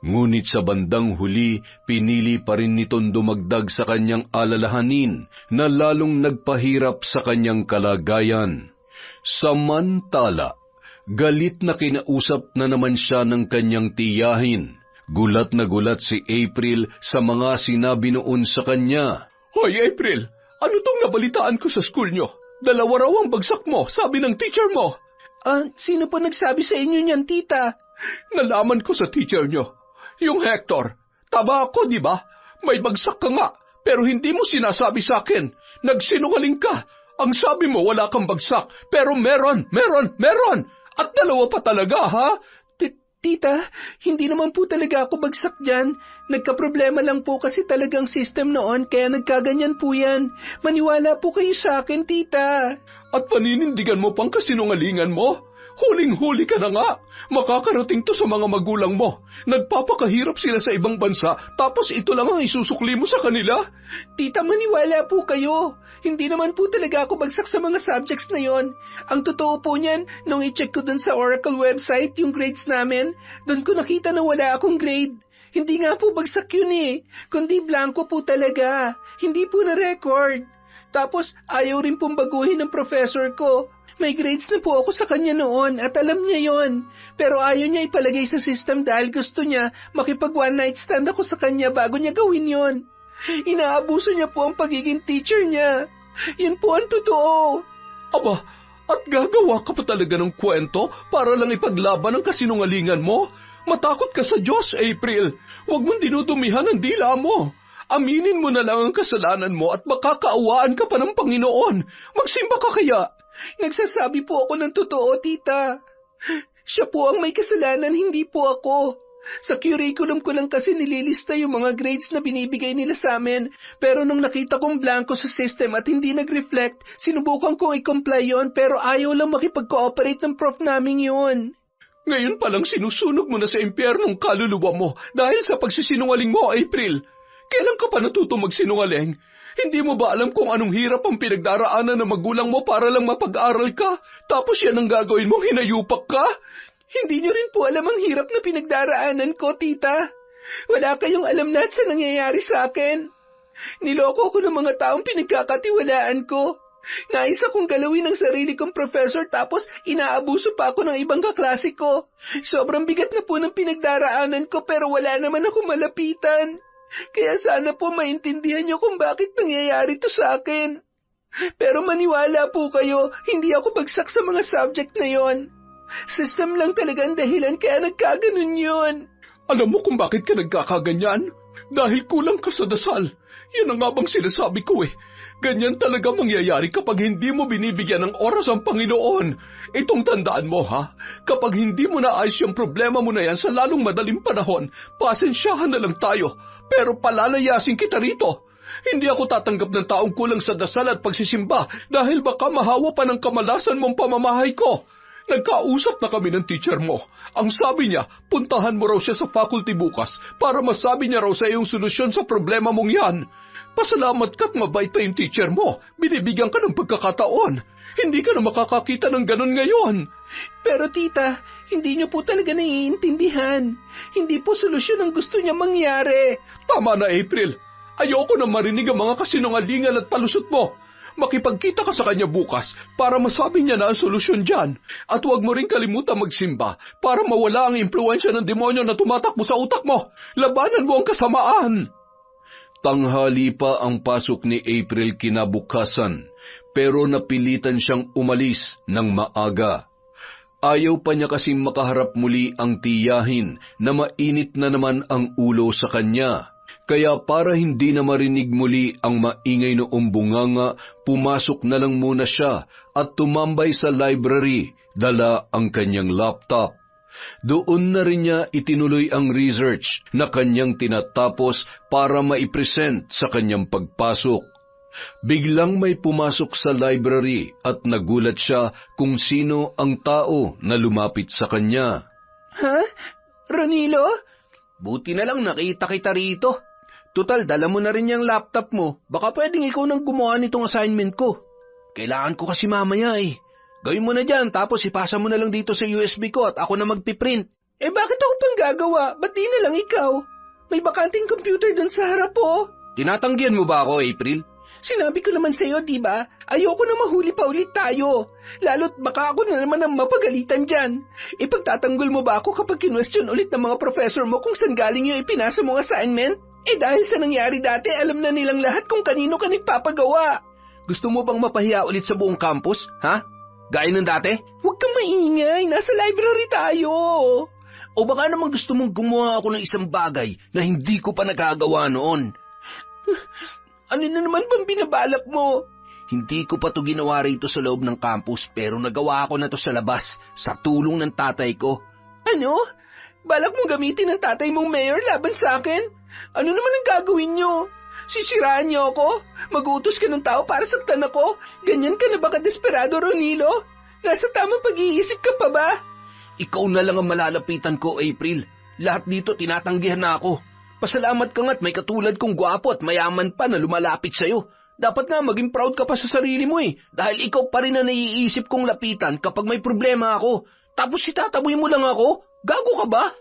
Ngunit sa bandang huli, pinili pa rin nitong dumagdag sa kanyang alalahanin na lalong nagpahirap sa kanyang kalagayan. Samantala, galit na kinausap na naman siya ng kanyang tiyahin. Gulat na gulat si April sa mga sinabi noon sa kanya. Hoy April, ano tong nabalitaan ko sa school nyo? 2 raw ang bagsak mo, sabi ng teacher mo. Sino po nagsabi sa inyo niyan, tita? Nalaman ko sa teacher nyo. Yung Hector, taba ako, di ba? May bagsak ka nga, pero hindi mo sinasabi sa akin. Nagsinungaling ka. Ang sabi mo wala kang bagsak, pero meron. At 2 pa talaga, ha? Tita, hindi naman po talaga ako bagsak dyan. Nagkaproblema lang po kasi talagang system noon kaya nagkaganyan po yan. Maniwala po kayo sa akin, tita. At paninindigan mo pang kasinungalingan mo? Huling-huli ka na nga. Makakarating to sa mga magulang mo. Nagpapakahirap sila sa ibang bansa, tapos ito lang ang isusukli mo sa kanila? Tita, maniwala po kayo. Hindi naman po talaga ako bagsak sa mga subjects na yon. Ang totoo po niyan, nung i-check ko dun sa Oracle website yung grades namin, dun ko nakita na wala akong grade. Hindi nga po bagsak yun eh, kundi blanco po talaga. Hindi po na-record. Tapos ayaw rin pong baguhin ng professor ko. May grades na po ako sa kanya noon at alam niya yon. Pero ayaw niya ipalagay sa system dahil gusto niya makipag one night stand ako sa kanya bago niya gawin yon. Inaabuso niya po ang pagiging teacher niya. Yun po ang totoo. Aba, at gagawa ka pa talaga ng kwento para lang ipaglaban ang kasinungalingan mo? Matakot ka sa Diyos, April. Huwag mong dinudumihan ang dila mo. Aminin mo na lang ang kasalanan mo at makakaawaan ka pa ng Panginoon. Magsimba ka kaya? Nagsasabi po ako ng totoo, tita. Siya po ang may kasalanan, hindi po ako. Sa curriculum ko lang kasi nililista yung mga grades na binibigay nila sa amin. Pero nung nakita kong blanco sa system at hindi nag-reflect, sinubukan kong i-comply yon pero ayaw lang makipag-cooperate ng prof naming yon. Ngayon palang sinusunog mo na sa impyernong kaluluwa mo dahil sa pagsisinungaling mo, April. Kailan ka pa natuto magsinungaling? Hindi mo ba alam kung anong hirap ang pinagdaraanan ng magulang mo para lang mapag-aral ka? Tapos yan ang gagawin mong hinayupak ka? Hindi niyo rin po alam ang hirap na pinagdaraanan ko, tita. Wala kayong alam lahat sa nangyayari sa akin. Niloko ko ng mga taong pinagkakatiwalaan ko. Nais akong galawin ang sarili kong professor tapos inaabuso pa ako ng ibang kaklase ko. Sobrang bigat na po ng pinagdaraanan ko pero wala naman ako malapitan. Kaya sana po maintindihan niyo kung bakit nangyayari to sa akin. Pero maniwala po kayo, hindi ako bagsak sa mga subject na yon. System lang talaga ang dahilan kaya nagkaganon yun. Alam mo kung bakit ka nagkakaganyan? Dahil kulang ka sa dasal. Yan ang nga bang sinasabi ko eh. Ganyan talaga mangyayari kapag hindi mo binibigyan ng oras ang Panginoon. Itong tandaan mo ha, kapag hindi mo naayos yung problema mo na yan sa lalong madaling panahon, pasensyahan na lang tayo, pero palalayasin kita rito. Hindi ako tatanggap ng taong kulang sa dasal at pagsisimba dahil baka mahawa pa ng kamalasan mong pamamahay ko. Nagkausap na kami ng teacher mo. Ang sabi niya, puntahan mo raw siya sa faculty bukas para masabi niya raw sa iyong solusyon sa problema mong yan. Pasalamat ka't mabait pa yung teacher mo. Binibigyan ka ng pagkakataon. Hindi ka na makakakita ng ganon ngayon. Pero tita, hindi niyo po talaga naiintindihan. Hindi po solusyon ang gusto niya mangyari. Tama na, April. Ayoko na marinig ang mga kasinungalingan at palusot mo. Makipagkita ka sa kanya bukas para masabi niya na ang solusyon dyan. At huwag mo rin kalimutan magsimba para mawala ang impluensya ng demonyo na tumatakbo sa utak mo. Labanan mo ang kasamaan. Tanghali pa ang pasok ni April kinabukasan, pero napilitan siyang umalis ng maaga. Ayaw pa niya kasing makaharap muli ang tiyahin na mainit na naman ang ulo sa kanya. Kaya para hindi na marinig muli ang maingay noong bunganga, pumasok na lang muna siya at tumambay sa library, dala ang kanyang laptop. Doon na rin niya itinuloy ang research na kanyang tinatapos para maipresent sa kanyang pagpasok. Biglang may pumasok sa library at nagulat siya kung sino ang tao na lumapit sa kanya. Ha? Ronilo? Buti na lang nakita kita rito. Tutal, dala mo na rin yung laptop mo. Baka pwedeng ikaw nang gumawa nitong assignment ko. Kailangan ko kasi mamaya eh. Gawin mo na dyan, tapos ipasa mo na lang dito sa USB ko at ako na magpiprint. Eh bakit ako pang gagawa? Ba't di na lang ikaw? May bakanting computer dun sa harap po. Tinatanggihan mo ba ako, April? Sinabi ko naman sa'yo, di ba? Ayoko na mahuli pa ulit tayo. Lalo't baka ako na naman ang mapagalitan dyan. Ipagtatanggol mo ba ako kapag kinwestiyon ulit ng mga professor mo kung saan galing yung ipinasa mong assignment? Eh dahil sa nangyari dati, alam na nilang lahat kung kanino ka nagpapagawa. Gusto mo bang mapahiya ulit sa buong campus, ha? Gaya ng dati? Huwag kang maingay, nasa library tayo. O baka naman gusto mong gumawa ako ng isang bagay na hindi ko pa nagagawa noon. Ano na naman bang binabalak mo? Hindi ko pa to ginawa rito sa loob ng campus pero nagawa ko na to sa labas, sa tulong ng tatay ko. Ano? Balak mo gamitin ang tatay mong mayor laban sa akin? Ano naman ang gagawin niyo? Sisiraan niyo ako? Mag-uutos ka ng tao para saktan ako? Ganyan ka na ba kadesperado, Ronilo? Nasa tamang pag-iisip ka pa ba? Ikaw na lang ang malalapitan ko, April. Lahat dito tinatanggihan na ako. Pasalamat ka nga't may katulad kong gwapo at mayaman pa na lumalapit sa'yo. Dapat nga maging proud ka pa sa sarili mo dahil ikaw pa rin na naiisip kong lapitan kapag may problema ako. Tapos itataboy mo lang ako? Gago ka ba?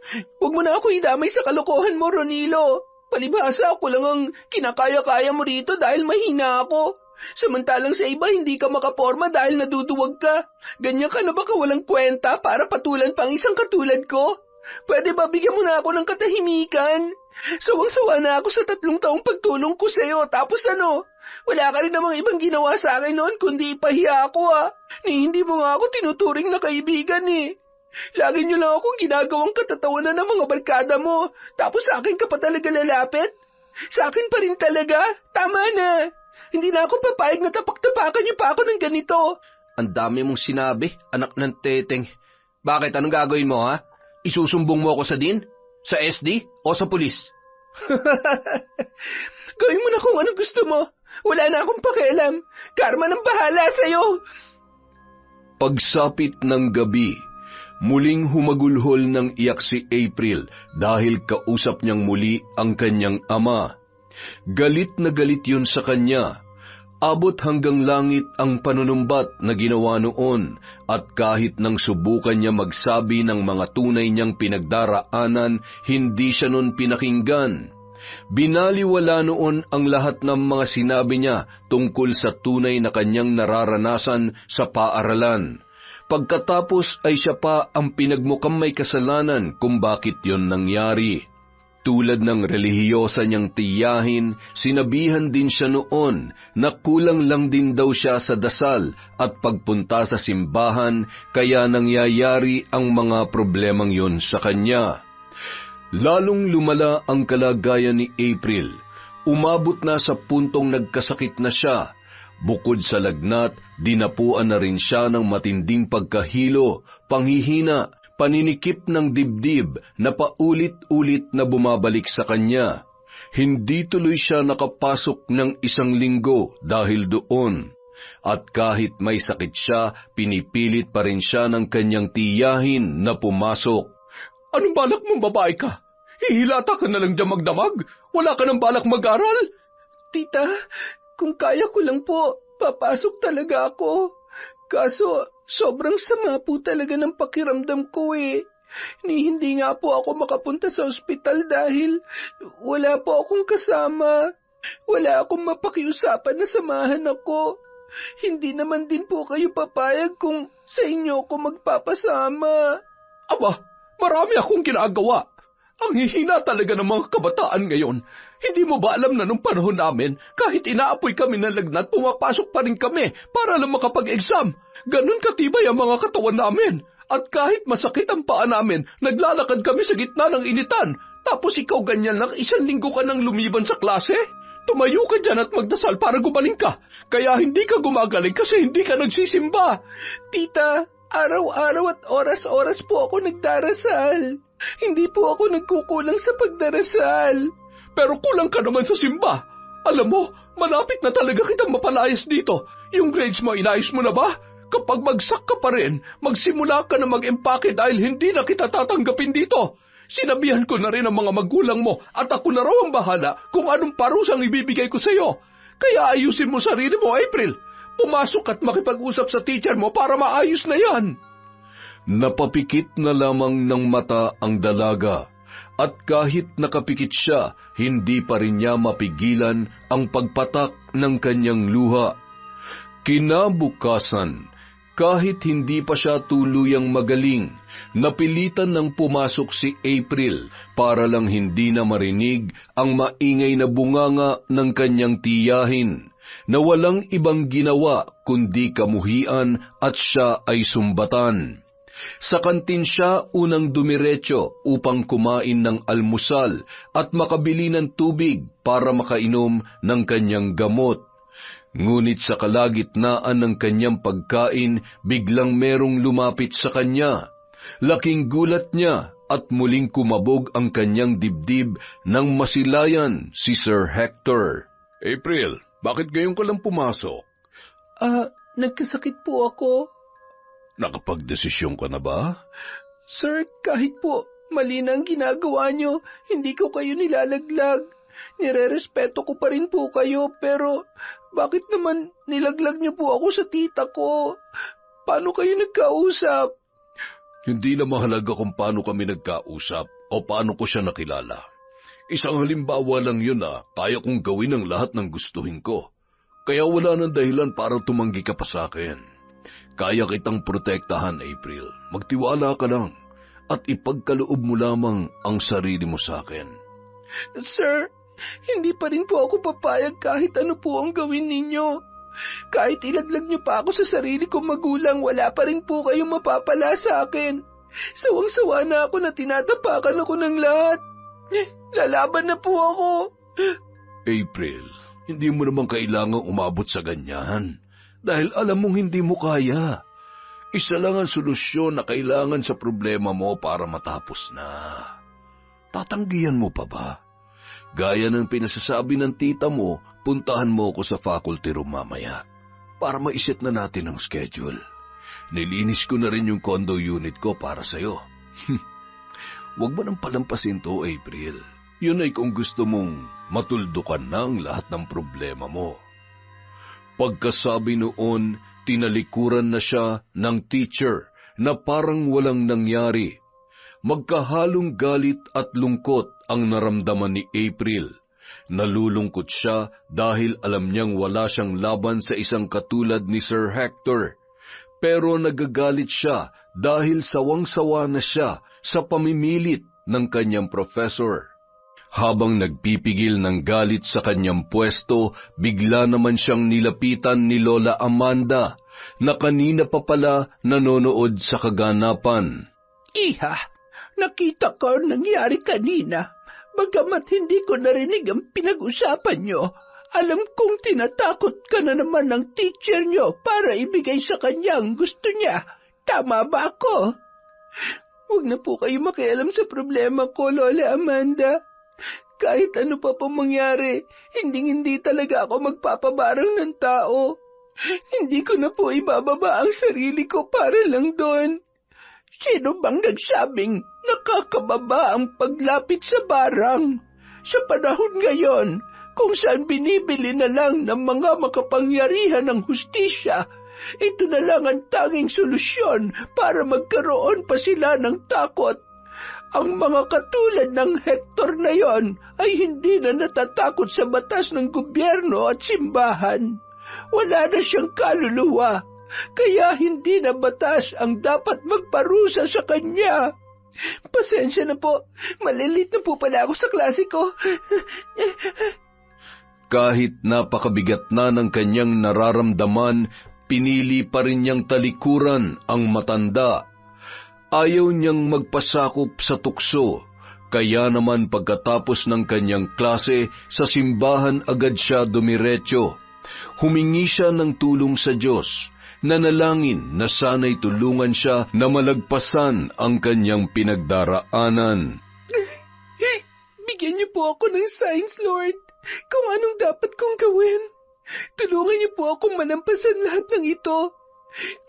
Huwag mo na ako idamay sa kalokohan mo, Ronilo. Palibhasa ako lang ang kinakaya-kaya mo rito dahil mahina ako. Samantalang sa iba hindi ka makaporma dahil naduduwag ka. Ganyan ka na ba kawalang kwenta para patulan pang isang katulad ko? Pwede ba bigyan mo na ako ng katahimikan? Sawang-sawa na ako sa 3 taong pagtulong ko sa'yo. Tapos ano? Wala ka rin namang ibang ginawa sa akin noon kundi ipahiya ako Ni hindi mo nga ako tinuturing na kaibigan Lagi niyo lang akong ginagawang katatawanan ng mga barkada mo. Tapos sa akin ka pa talaga lalapit? Sa akin pa rin talaga? Tama na. Hindi na ako papayag na tapak-tapakan niyo pa ako ng ganito. Ang dami mong sinabi, anak ng teteng. Bakit? Anong gagawin mo, ha? Isusumbong mo ako sa DIN? Sa SD? O sa pulis? Gawin mo na kung anong gusto mo. Wala na akong pakialam. Karma ng bahala sa'yo. Pagsapit ng gabi, muling humagulhol ng iyak si April dahil kausap niyang muli ang kanyang ama. Galit na galit yun sa kanya. Abot hanggang langit ang panunumbat na ginawa noon at kahit nang subukan niya magsabi ng mga tunay niyang pinagdaraanan, hindi siya noon pinakinggan. Binaliwala noon ang lahat ng mga sinabi niya tungkol sa tunay na kanyang nararanasan sa paaralan. Pagkatapos ay siya pa ang pinagmukhang may kasalanan kung bakit yon nangyari. Tulad ng relihiyosa niyang tiyahin, sinabihan din siya noon na kulang lang din daw siya sa dasal at pagpunta sa simbahan kaya nangyayari ang mga problemang yon sa kanya. Lalong lumala ang kalagayan ni April. Umabot na sa puntong nagkasakit na siya. Bukod sa lagnat, dinapuan na rin siya ng matinding pagkahilo, panghihina, paninikip ng dibdib na paulit-ulit na bumabalik sa kanya. Hindi tuloy siya nakapasok ng 1 linggo dahil doon. At kahit may sakit siya, pinipilit pa rin siya ng kanyang tiyahin na pumasok. Anong balak mong babae ka? Hihilata ka na lang dyan magdamag? Wala ka ng balak mag-aral? Tita, kung kaya ko lang po, papasok talaga ako. Kaso, sobrang sama po talaga ng pakiramdam ko Hindi nga po ako makapunta sa ospital dahil wala po akong kasama. Wala akong mapakiusapan na samahan ako. Hindi naman din po kayo papayag kung sa inyo ko magpapasama. Aba, marami akong ginagawa. Ang hihina talaga ng mga kabataan ngayon. Hindi mo ba alam na nung panahon namin, kahit inaapoy kami ng lagnat, pumapasok pa rin kami para lang makapag-exam. Ganun katibay ang mga katawan namin. At kahit masakit ang paa namin, naglalakad kami sa gitna ng initan. Tapos ikaw ganyan lang, 1 linggo ka nang lumiban sa klase? Tumayo ka dyan at magdasal para gumaling ka. Kaya hindi ka gumagaling kasi hindi ka nagsisimba. Tita, araw-araw at oras-oras po ako nagdarasal. Hindi po ako nagkukulang sa pagdarasal. Pero kulang ka naman sa simba. Alam mo, malapit na talaga kitang mapalayas dito. Yung grades mo, inayos mo na ba? Kapag bagsak ka pa rin, magsimula ka na mag-empake dahil hindi na kita tatanggapin dito. Sinabihan ko na rin ang mga magulang mo at ako na raw ang bahala kung anong parusang ibibigay ko sa iyo. Kaya ayusin mo sarili mo, April. Pumasok at makipag-usap sa teacher mo para maayos na yan. Napapikit na lamang ng mata ang dalaga, at kahit nakapikit siya, hindi pa rin niya mapigilan ang pagpatak ng kanyang luha. Kinabukasan, kahit hindi pa siya tuluyang magaling, napilitan ng pumasok si April para lang hindi na marinig ang maingay na bunganga ng kanyang tiyahin, na walang ibang ginawa kundi kamuhian at siya ay sumbatan. Sa kantin siya unang dumiretso upang kumain ng almusal at makabili ng tubig para makainom ng kanyang gamot. Ngunit sa kalagitnaan ng kanyang pagkain, biglang merong lumapit sa kanya. Laking gulat niya at muling kumabog ang kanyang dibdib nang masilayan si Sir Hector. April, bakit ngayon ka lang pumasok? Nagkasakit po ako. Nakapagdesisyon ka na ba? Sir, kahit po mali na ang ginagawa nyo, hindi ko kayo nilalaglag. Nire-respeto ko pa rin po kayo, pero bakit naman nilaglag niyo po ako sa tita ko? Paano kayo nagkausap? Hindi na mahalaga kung paano kami nagkausap o paano ko siya nakilala. Isang halimbawa lang yun kaya kong gawin ang lahat ng gustuhin ko. Kaya wala nang dahilan para tumanggi ka pa sa akin. Kaya kitang protektahan, April. Magtiwala ka lang at ipagkaloob mo lamang ang sarili mo sa akin. Sir, hindi pa rin po ako papayag kahit ano po ang gawin ninyo. Kahit ilaglag niyo pa ako sa sarili kong magulang, wala pa rin po kayong mapapala sa akin. Sawang-sawa na ako na tinatapakan ako ng lahat. Lalaban na po ako. April, hindi mo naman kailangang umabot sa ganyan. Dahil alam mong hindi mo kaya. Isa lang ang solusyon na kailangan sa problema mo para matapos na. Tatanggihan mo pa ba? Gaya ng pinasasabi ng tita mo, puntahan mo ako sa faculty room mamaya para maiset na natin ang schedule. Nilinis ko na rin yung condo unit ko para sa'yo. Huwag mo nang palampasin to, April. Yun ay kung gusto mong matuldukan na ang lahat ng problema mo. Pagkasabi noon, tinalikuran na siya ng teacher na parang walang nangyari. Magkahalong galit at lungkot ang naramdaman ni April. Nalulungkot siya dahil alam niyang wala siyang laban sa isang katulad ni Sir Hector. Pero nagagalit siya dahil sawang-sawa na siya sa pamimilit ng kanyang professor. Habang nagpipigil ng galit sa kanyang pwesto, bigla naman siyang nilapitan ni Lola Amanda na kanina pa pala nanonood sa kaganapan. Iha, nakita ko ang nangyari kanina. Bagamat hindi ko narinig ang pinag-usapan nyo, alam kong tinatakot ka na naman ng teacher nyo para ibigay sa kanya ang gusto niya. Tama ba ako? Huwag na po kayo makialam sa problema ko, Lola Amanda. Kahit ano pa pong mangyari, hindi talaga ako magpapabarang ng tao. Hindi ko na po ibababa ang sarili ko para lang doon. Sino bang nagsabing nakakababa ang paglapit sa barang? Sa panahon ngayon, kung saan binibili na lang ng mga makapangyarihan ng hustisya, ito na lang ang tanging solusyon para magkaroon pa sila ng takot. Ang mga katulad ng Hector na yon ay hindi na natatakot sa batas ng gobyerno at simbahan. Wala na siyang kaluluwa, kaya hindi na batas ang dapat magparusa sa kanya. Pasensya na po, malilit na po pala ako sa klase ko. Kahit napakabigat na ng kanyang nararamdaman, pinili pa rin niyang talikuran ang matanda. Ayaw niyang magpasakop sa tukso, kaya naman pagkatapos ng kanyang klase, sa simbahan agad siya dumiretso. Humingi siya ng tulong sa Diyos, nanalangin na sana'y tulungan siya na malagpasan ang kanyang pinagdaraanan. Bigyan niyo po ako ng signs, Lord, kung anong dapat kong gawin. Tulungan niyo po akong malampasan lahat ng ito.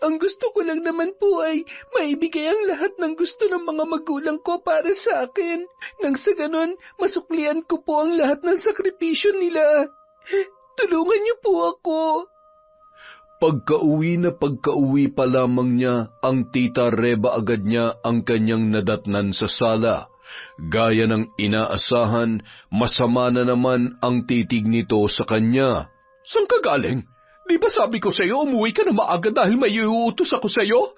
Ang gusto ko lang naman po ay maibigay ang lahat ng gusto ng mga magulang ko para sa akin. Nang sa ganon, masuklian ko po ang lahat ng sakripisyo nila. Tulungan niyo po ako. Pagka-uwi pa lamang niya, ang tita Reba agad niya ang kanyang nadatnan sa sala. Gaya ng inaasahan, masama na naman ang titig nito sa kanya. Saan ka galing? Di ba sabi ko sa'yo, umuwi ka na maaga dahil may iuutos ako sa'yo?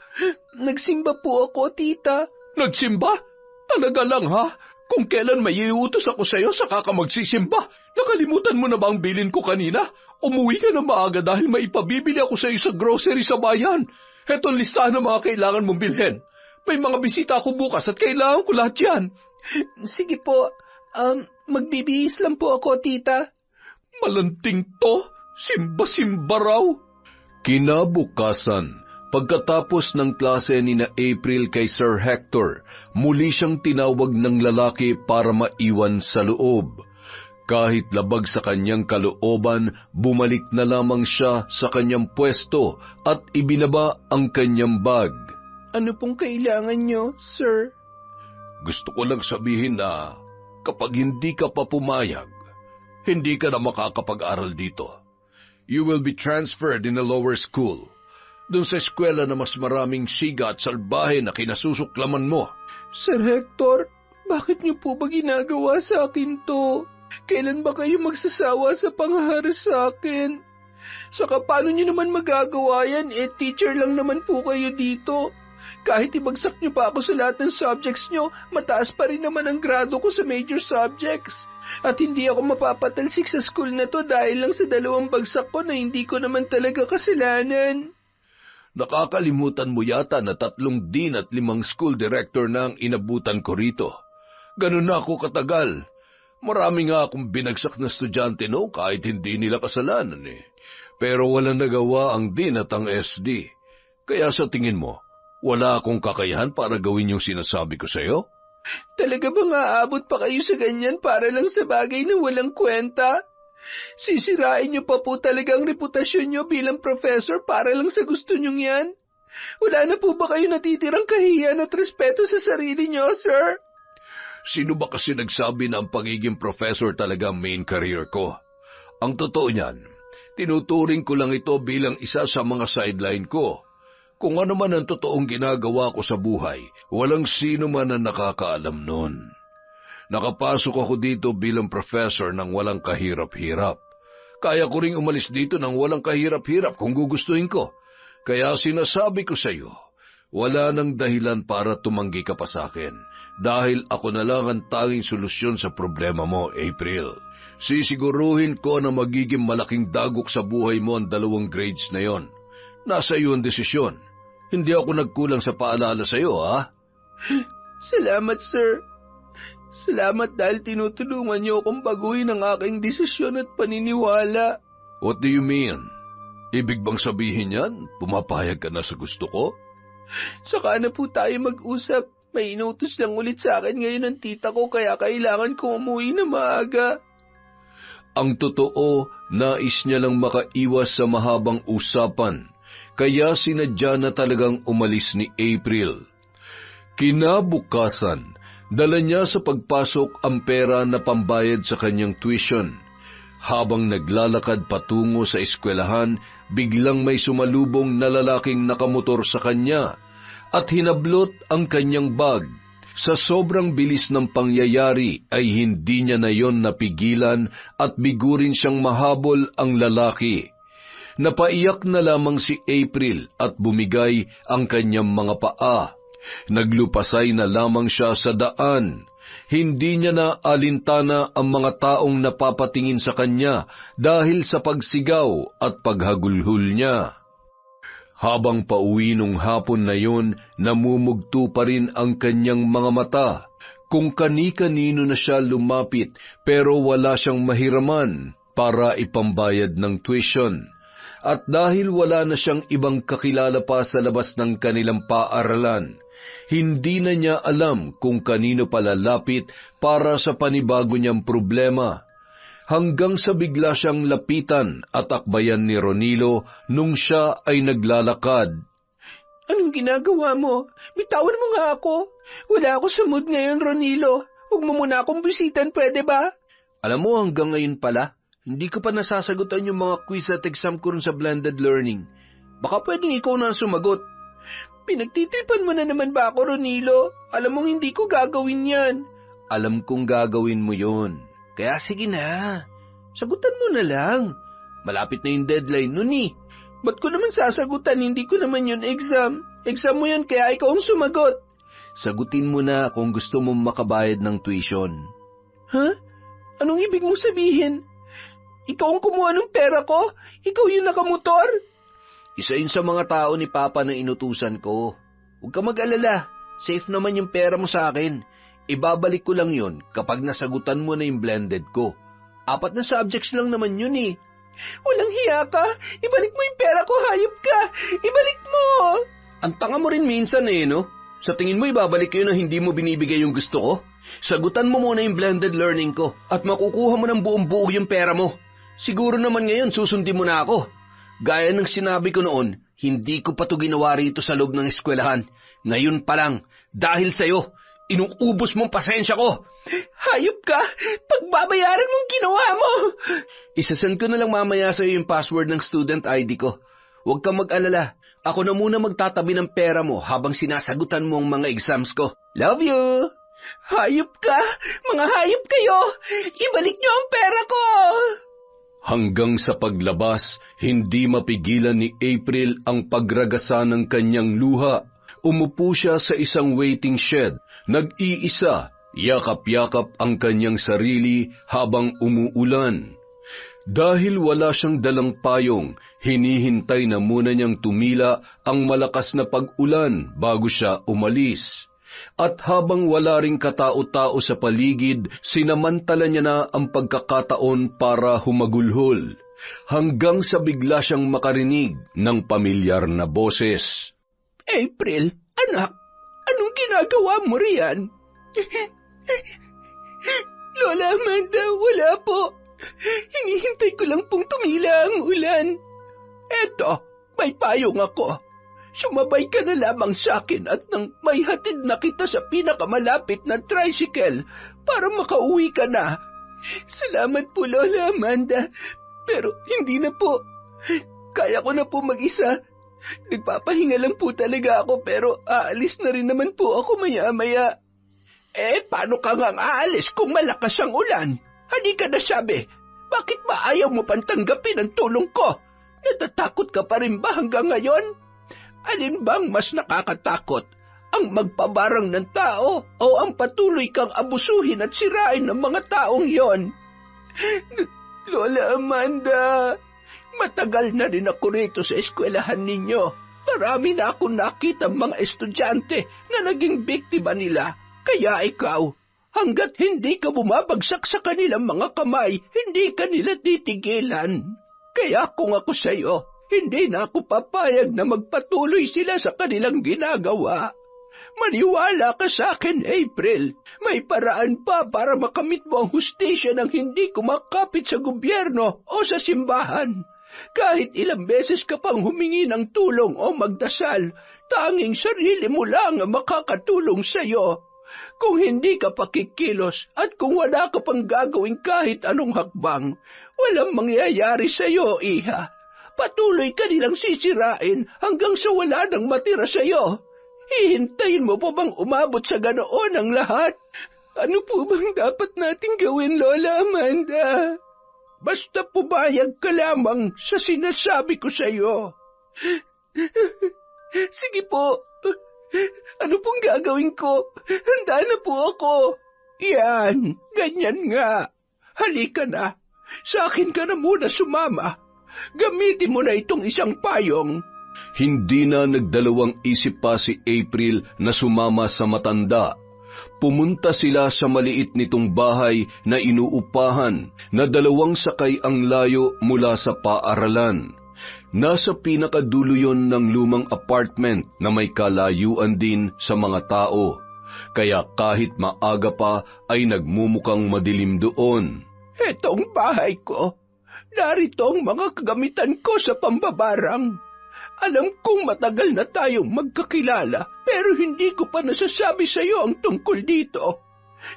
Nagsimba po ako, tita. Nagsimba? Talaga lang, ha? Kung kailan may iuutos ako sa'yo, saka ka magsisimba. Nakalimutan mo na ba ang bilin ko kanina? Umuwi ka na maaga dahil may ipabibili ako sa'yo sa grocery sa bayan. Heto ang listahan ng mga kailangan mong bilhin. May mga bisita ako bukas at kailangan ko lahat yan. Sige po, magbibihis lang po ako, tita. Malanting to. Simba-simba raw. Kinabukasan, Pagkatapos ng klase ni na April kay Sir Hector, muli siyang tinawag ng lalaki para maiwan sa loob. Kahit labag sa kanyang kalooban, bumalik na lamang siya sa kanyang pwesto at ibinaba ang kanyang bag. Ano pong kailangan nyo, sir? Gusto ko lang sabihin na kapag hindi ka pa pumayag, hindi ka na makakapag-aral dito. You will be transferred in a lower school. Doon sa eskwela na mas maraming siga at salbahe na kinasusuklaman mo. Sir Hector, bakit niyo po ba ginagawa sa akin to? Kailan ba kayo magsasawa sa panghaharas sa akin? Saka paano niyo naman magagawa yan? Teacher lang naman po kayo dito. Kahit ibagsak niyo pa ako sa lahat ng subjects niyo, mataas pa rin naman ang grado ko sa major subjects. At hindi ako mapapatalsik sa school na to dahil lang sa 2 bagsak ko na hindi ko naman talaga kasalanan. Nakakalimutan mo yata na 3 dean at 5 school director na ang inabutan ko rito. Ganun na ako katagal. Marami nga akong binagsak na estudyante kahit hindi nila kasalanan Pero walang nagawa ang dean at ang SD. Kaya sa tingin mo, wala akong kakayahan para gawin yung sinasabi ko sa'yo? Talaga bang aabot pa kayo sa ganyan para lang sa bagay na walang kwenta? Sisirain niyo pa po talaga ang reputasyon niyo bilang professor para lang sa gusto niyong yan? Wala na po ba kayo natitirang kahihiyan at respeto sa sarili niyo, sir? Sino ba kasi nagsabi na ang pagiging professor talaga ang main career ko? Ang totoo niyan, tinuturing ko lang ito bilang isa sa mga sideline ko. Kung ano man ang totoong ginagawa ko sa buhay, walang sino man ang nakakaalam nun. Nakapasok ako dito bilang professor ng walang kahirap-hirap. Kaya ko ring umalis dito ng walang kahirap-hirap kung gugustuhin ko. Kaya sinasabi ko sa iyo, wala nang dahilan para tumanggi ka pa sa akin, dahil ako na lang ang tanging solusyon sa problema mo, April. Sisiguruhin ko na magiging malaking dagok sa buhay mo ang 2 grades na yon. Nasa iyo ang desisyon. Hindi ako nagkulang sa paalala sa iyo, ha? Salamat, sir. Salamat dahil tinutulungan niyo akong baguhin ang aking desisyon at paniniwala. What do you mean? Ibig bang sabihin yan? Pumapayag ka na sa gusto ko? Saka na po tayo mag-usap. May inutos lang ulit sa akin ngayon ng tita ko kaya kailangan kong umuwi na maaga. Ang totoo, nais niya lang makaiwas sa mahabang usapan, kaya sinadya na talagang umalis ni April. Kinabukasan, dala niya sa pagpasok ang pera na pambayad sa kanyang tuition. Habang naglalakad patungo sa eskwelahan, biglang may sumalubong na lalaking nakamotor sa kanya at hinablot ang kanyang bag. Sa sobrang bilis ng pangyayari ay hindi niya na yon napigilan at bigurin siyang mahabol ang lalaki. Napaiyak na lamang si April at bumigay ang kanyang mga paa. Naglupasay na lamang siya sa daan. Hindi niya na alintana ang mga taong napapatingin sa kanya dahil sa pagsigaw at paghagulhol niya. Habang pauwi nung hapon na yon, namumugto pa rin ang kanyang mga mata. Kung kani-kanino na siya lumapit pero wala siyang mahiraman para ipambayad ng tuition. At dahil wala na siyang ibang kakilala pa sa labas ng kanilang paaralan, hindi na niya alam kung kanino palalapit para sa panibago niyang problema. Hanggang sa bigla siyang lapitan at akbayan ni Ronilo nung siya ay naglalakad. Anong ginagawa mo? Bitawan mo nga ako. Wala ako sa mood ngayon, Ronilo. Huwag mo muna akong bisitan, pwede ba? Alam mo, hanggang ngayon pala, hindi ko pa nasasagutan yung mga quiz at exam ko rin sa blended learning. Baka pwedeng ikaw na ang sumagot. Pinagtitripan mo na naman ba ako, Ronilo? Alam mong hindi ko gagawin yan. Alam kong gagawin mo yon. Kaya sige na, sagutan mo na lang. Malapit na yung deadline nun eh. Ba't ko naman sasagutan? Hindi ko naman yun exam. Exam mo yan kaya ikaw ang sumagot. Sagutin mo na kung gusto mong makabayad ng tuition. Ha? Anong ibig mong sabihin? Ikaw ang kumuha ng pera ko? Ikaw yung nakamotor? Isa yun sa mga tao ni Papa na inutusan ko. Huwag ka mag-alala. Safe naman yung pera mo sa akin. Ibabalik ko lang yun kapag nasagutan mo na yung blended ko. 4 na subjects lang naman yun eh. Walang hiya ka! Ibalik mo yung pera ko, hayop ka! Ibalik mo! Ang tanga mo rin minsan no? Sa tingin mo ibabalik ko yun na hindi mo binibigay yung gusto ko? Sagutan mo muna yung blended learning ko at makukuha mo ng buong buo yung pera mo. Siguro naman ngayon susundin mo na ako. Gaya ng sinabi ko noon, hindi ko pa to ginawa rito sa loob ng eskwelahan. Ngayon pa lang, dahil sa'yo, inuubos mong pasensya ko. Hayop ka! Pagbabayaran mong ginawa mo! Isasend ko na lang mamaya sa'yo yung password ng student ID ko. Huwag kang mag-alala. Ako na muna magtatabi ng pera mo habang sinasagutan mo ang mga exams ko. Love you! Hayop ka! Mga hayop kayo! Ibalik niyo ang pera ko! Hanggang sa paglabas, hindi mapigilan ni April ang pagragasa ng kanyang luha. Umupo siya sa isang waiting shed. Nag-iisa, yakap-yakap ang kanyang sarili habang umuulan. Dahil wala siyang dalang payong, hinihintay na muna niyang tumila ang malakas na pag-ulan bago siya umalis. At habang wala ring katao-tao sa paligid, sinamantala niya na ang pagkakataon para humagulhol, hanggang sa bigla siyang makarinig ng pamilyar na boses. April, anak, anong ginagawa mo riyan? Lola Amanda, wala po. Hinihintay ko lang pong tumila ang ulan. Eto, may payong ako. Sumabay ka na lamang sa akin at nang may hatid na kita sa pinakamalapit na tricycle para makauwi ka na. Salamat po, Lola Amanda. Pero hindi na po. Kaya ko na po mag-isa. Nagpapahinga lang po talaga ako pero aalis na rin naman po ako maya-maya. Paano ka ngang aalis kung malakas ang ulan? Halika na sabi. Bakit ba ayaw mo pang tanggapin ang tulong ko? Natatakot ka pa rin ba hanggang ngayon? Alin bang mas nakakatakot? Ang magpabarang ng tao o ang patuloy kang abusuhin at sirain ng mga taong yon? Lola Amanda, matagal na rin ako rito sa eskwelahan ninyo. Marami na akong nakita mga estudyante na naging biktima nila. Kaya ikaw, hanggat hindi ka bumabagsak sa kanilang mga kamay, hindi ka nila titigilan. Kaya kung ako sa'yo, hindi na ako papayag na magpatuloy sila sa kanilang ginagawa. Maniwala ka sa akin, April. May paraan pa para makamit mo ang hustisya ng hindi kumakapit sa gobyerno o sa simbahan. Kahit ilang beses ka pang humingi ng tulong o magdasal, tanging sarili mo lang ang makakatulong sa'yo. Kung hindi ka pakikilos at kung wala ka pang gagawin kahit anong hakbang, walang mangyayari sa'yo, iha. Patuloy ka nilang sisirain hanggang sa wala nang matira sa'yo. Hihintayin mo pa bang umabot sa ganoon ang lahat? Ano po bang dapat nating gawin, Lola Amanda? Basta pumayag ka lamang sa sinasabi ko sa'yo. Sige po. Ano pong gagawin ko? Handa na po ako. Yan, ganyan nga. Halika na. Sa akin ka na muna sumama. Gamitin mo na itong isang payong. Hindi na nagdalawang isip pa si April na sumama sa matanda. Pumunta sila sa maliit nitong bahay na inuupahan na 2 sakay ang layo mula sa paaralan. Nasa pinakadulo yon ng lumang apartment na may kalayuan din sa mga tao. Kaya kahit maaga pa ay nagmumukhang madilim doon. Etong bahay ko. Narito ang mga kagamitan ko sa pambabarang. Alam kong matagal na tayong magkakilala, pero hindi ko pa nasasabi sa iyo ang tungkol dito.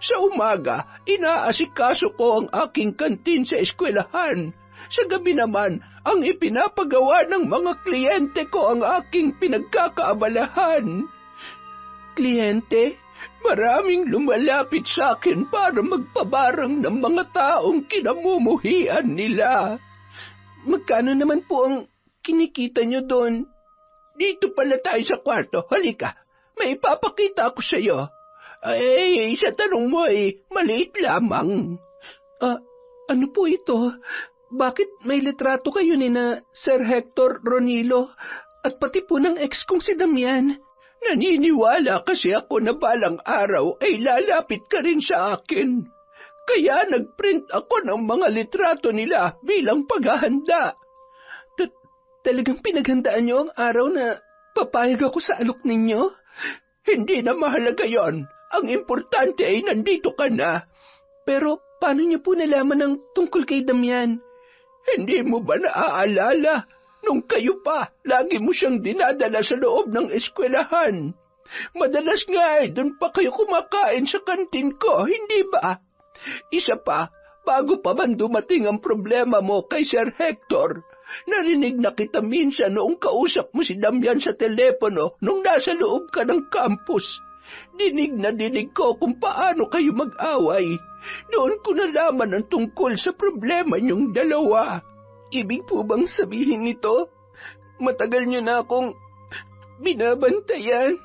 Sa umaga, inaasikaso ko ang aking kantin sa eskwelahan. Sa gabi naman, ang ipinapagawa ng mga kliyente ko ang aking pinagkakaabalahan. Kliyente? Maraming lumalapit sa akin para magpabarang ng mga taong kinamumuhian nila. Magkano naman po ang kinikita nyo doon? Dito pala tayo sa kwarto. Halika, may ipapakita ako sa iyo. Sa tanong mo maliit lamang. Ano po ito? Bakit may litrato kayo ni na Sir Hector Ronilo at pati po ng ex kong si Damian? Naniniwala kasi ako na balang araw ay lalapit ka rin sa akin. Kaya nagprint ako ng mga litrato nila bilang paghahanda. Talagang pinaghandaan niyo ang araw na papayag ako sa alok ninyo? Hindi na mahalaga yon. Ang importante ay nandito ka na. Pero paano niyo po nalaman ang tungkol kay Damian? Hindi mo ba naaalala? Nung kayo pa, lagi mo siyang dinadala sa loob ng eskwelahan. Madalas nga doon pa kayo kumakain sa kantin ko, hindi ba? Isa pa, bago pa man dumating ang problema mo kay Sir Hector, narinig na kita minsan noong kausap mo si Damian sa telepono nung nasa loob ka ng campus. Dinig na dinig ko kung paano kayo mag-away. Doon ko nalaman ang tungkol sa problema niyong dalawa. Ibig po bang sabihin nito? Matagal niyo na akong binabantayan.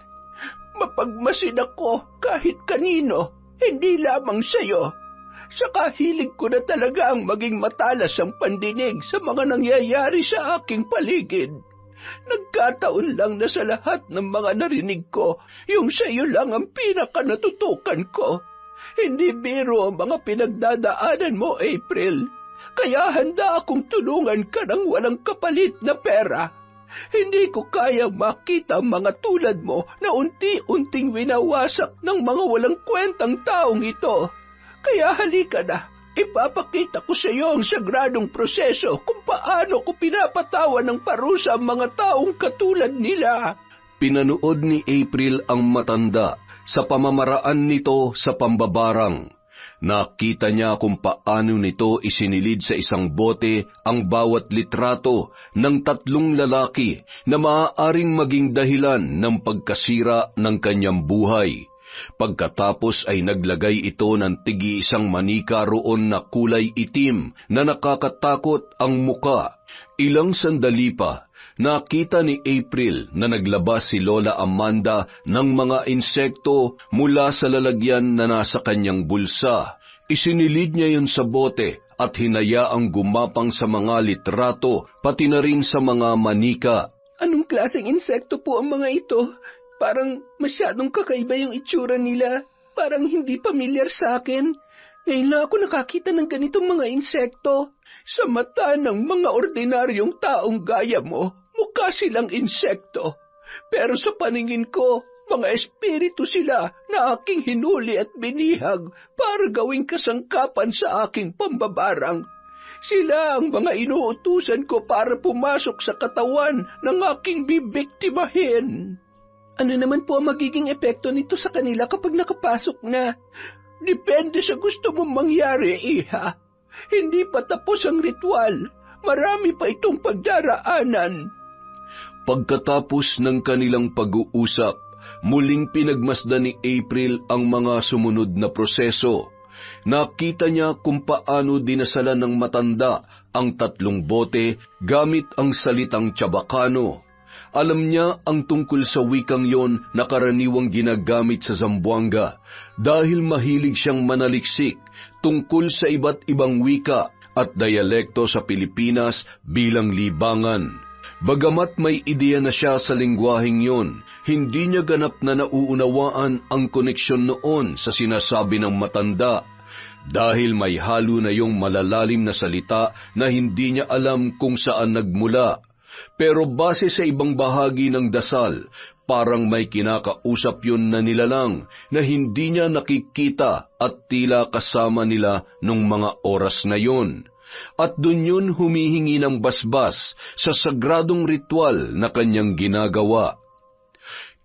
Mapagmasid ako kahit kanino, hindi lamang sa'yo. Saka hilig ko na talaga ang maging matalas ang pandinig sa mga nangyayari sa aking paligid. Nagkataon lang na sa lahat ng mga narinig ko, yung sa'yo lang ang pinaka-natutukan ko. Hindi biro ang mga pinagdadaanan mo, April. Kaya handa akong tulungan ka ng walang kapalit na pera. Hindi ko kayang makita ang mga tulad mo na unti-unting winawasak ng mga walang kwentang taong ito. Kaya halika na, ipapakita ko sa iyo ang sagradong proseso kung paano ko pinapatawan ng parusa ang mga taong katulad nila. Pinanood ni April ang matanda sa pamamaraan nito sa pambabarang. Nakita niya kung paano nito isinilid sa isang bote ang bawat litrato ng 3 lalaki na maaaring maging dahilan ng pagkasira ng kanyang buhay. Pagkatapos ay naglagay ito ng tigi-isang manika roon na kulay itim na nakakatakot ang muka. Ilang sandali pa, nakita ni April na naglabas si Lola Amanda ng mga insekto mula sa lalagyan na nasa kanyang bulsa. Isinilid niya yun sa bote at hinayaang gumapang sa mga litrato, pati na rin sa mga manika. Anong klaseng insekto po ang mga ito? Parang masyadong kakaiba yung itsura nila. Parang hindi pamilyar sa akin. Ngayon lang ako nakakita ng ganitong mga insekto. Sa mata ng mga ordinaryong taong gaya mo, mukha silang insekto. Pero sa paningin ko, mga espiritu sila na aking hinuli at binihag para gawing kasangkapan sa aking pambabarang. Sila ang mga inuutusan ko para pumasok sa katawan ng aking bibiktimahin. Ano naman po ang magiging epekto nito sa kanila kapag nakapasok na? Depende sa gusto mong mangyari, Iha. Hindi pa tapos ang ritual. Marami pa itong pagdaraanan. Pagkatapos ng kanilang pag-uusap, muling pinagmasdan ni April ang mga sumunod na proseso. Nakita niya kung paano dinasalan ng matanda ang 3 bote gamit ang salitang Chabacano. Alam niya ang tungkol sa wikang yon na karaniwang ginagamit sa Zamboanga dahil mahilig siyang manaliksik tungkol sa iba't ibang wika at dialekto sa Pilipinas bilang libangan. Bagamat may ideya na siya sa lingwaheng yon, hindi niya ganap na nauunawaan ang koneksyon noon sa sinasabi ng matanda dahil may halo na yung malalalim na salita na hindi niya alam kung saan nagmula. Pero base sa ibang bahagi ng dasal, parang may kinakausap yun na nilalang na hindi niya nakikita at tila kasama nila nung mga oras na yun. At dun yun humihingi ng basbas sa sagradong ritual na kanyang ginagawa.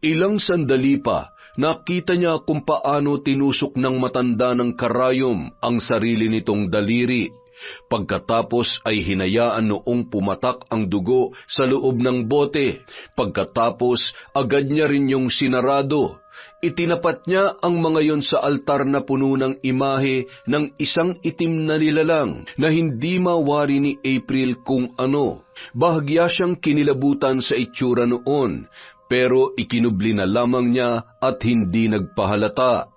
Ilang sandali pa, nakita niya kung paano tinusok ng matanda ng karayom ang sarili nitong daliri. Pagkatapos ay hinayaan noong pumatak ang dugo sa loob ng bote. Pagkatapos, agad niya rin yung sinarado. Itinapat niya ang mga yon sa altar na puno ng imahe ng isang itim na nilalang na hindi mawari ni April kung ano. Bahagya siyang kinilabutan sa itsura noon, pero ikinubli na lamang niya at hindi nagpahalata.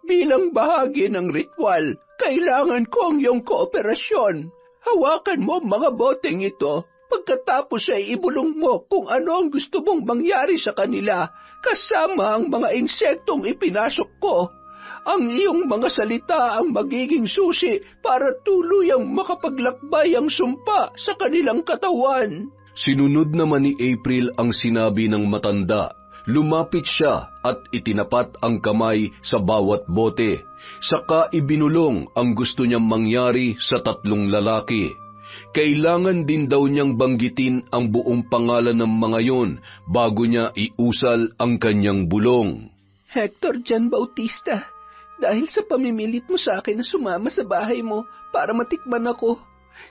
Bilang bahagi ng ritual, kailangan ko ang iyong kooperasyon. Hawakan mo ang mga boteng ito. Pagkatapos ay ibulong mo kung ano ang gusto mong mangyari sa kanila, kasama ang mga insektong ipinasok ko. Ang iyong mga salita ang magiging susi para tuluyang makapaglakbay ang sumpa sa kanilang katawan. Sinunod naman ni April ang sinabi ng matanda. Lumapit siya at itinapat ang kamay sa bawat bote. Saka ibinulong ang gusto niyang mangyari sa 3 lalaki. Kailangan din daw niyang banggitin ang buong pangalan ng mga yon bago niya iusal ang kanyang bulong. Hector John Bautista, dahil sa pamimilit mo sa akin na sumama sa bahay mo para matikman ako,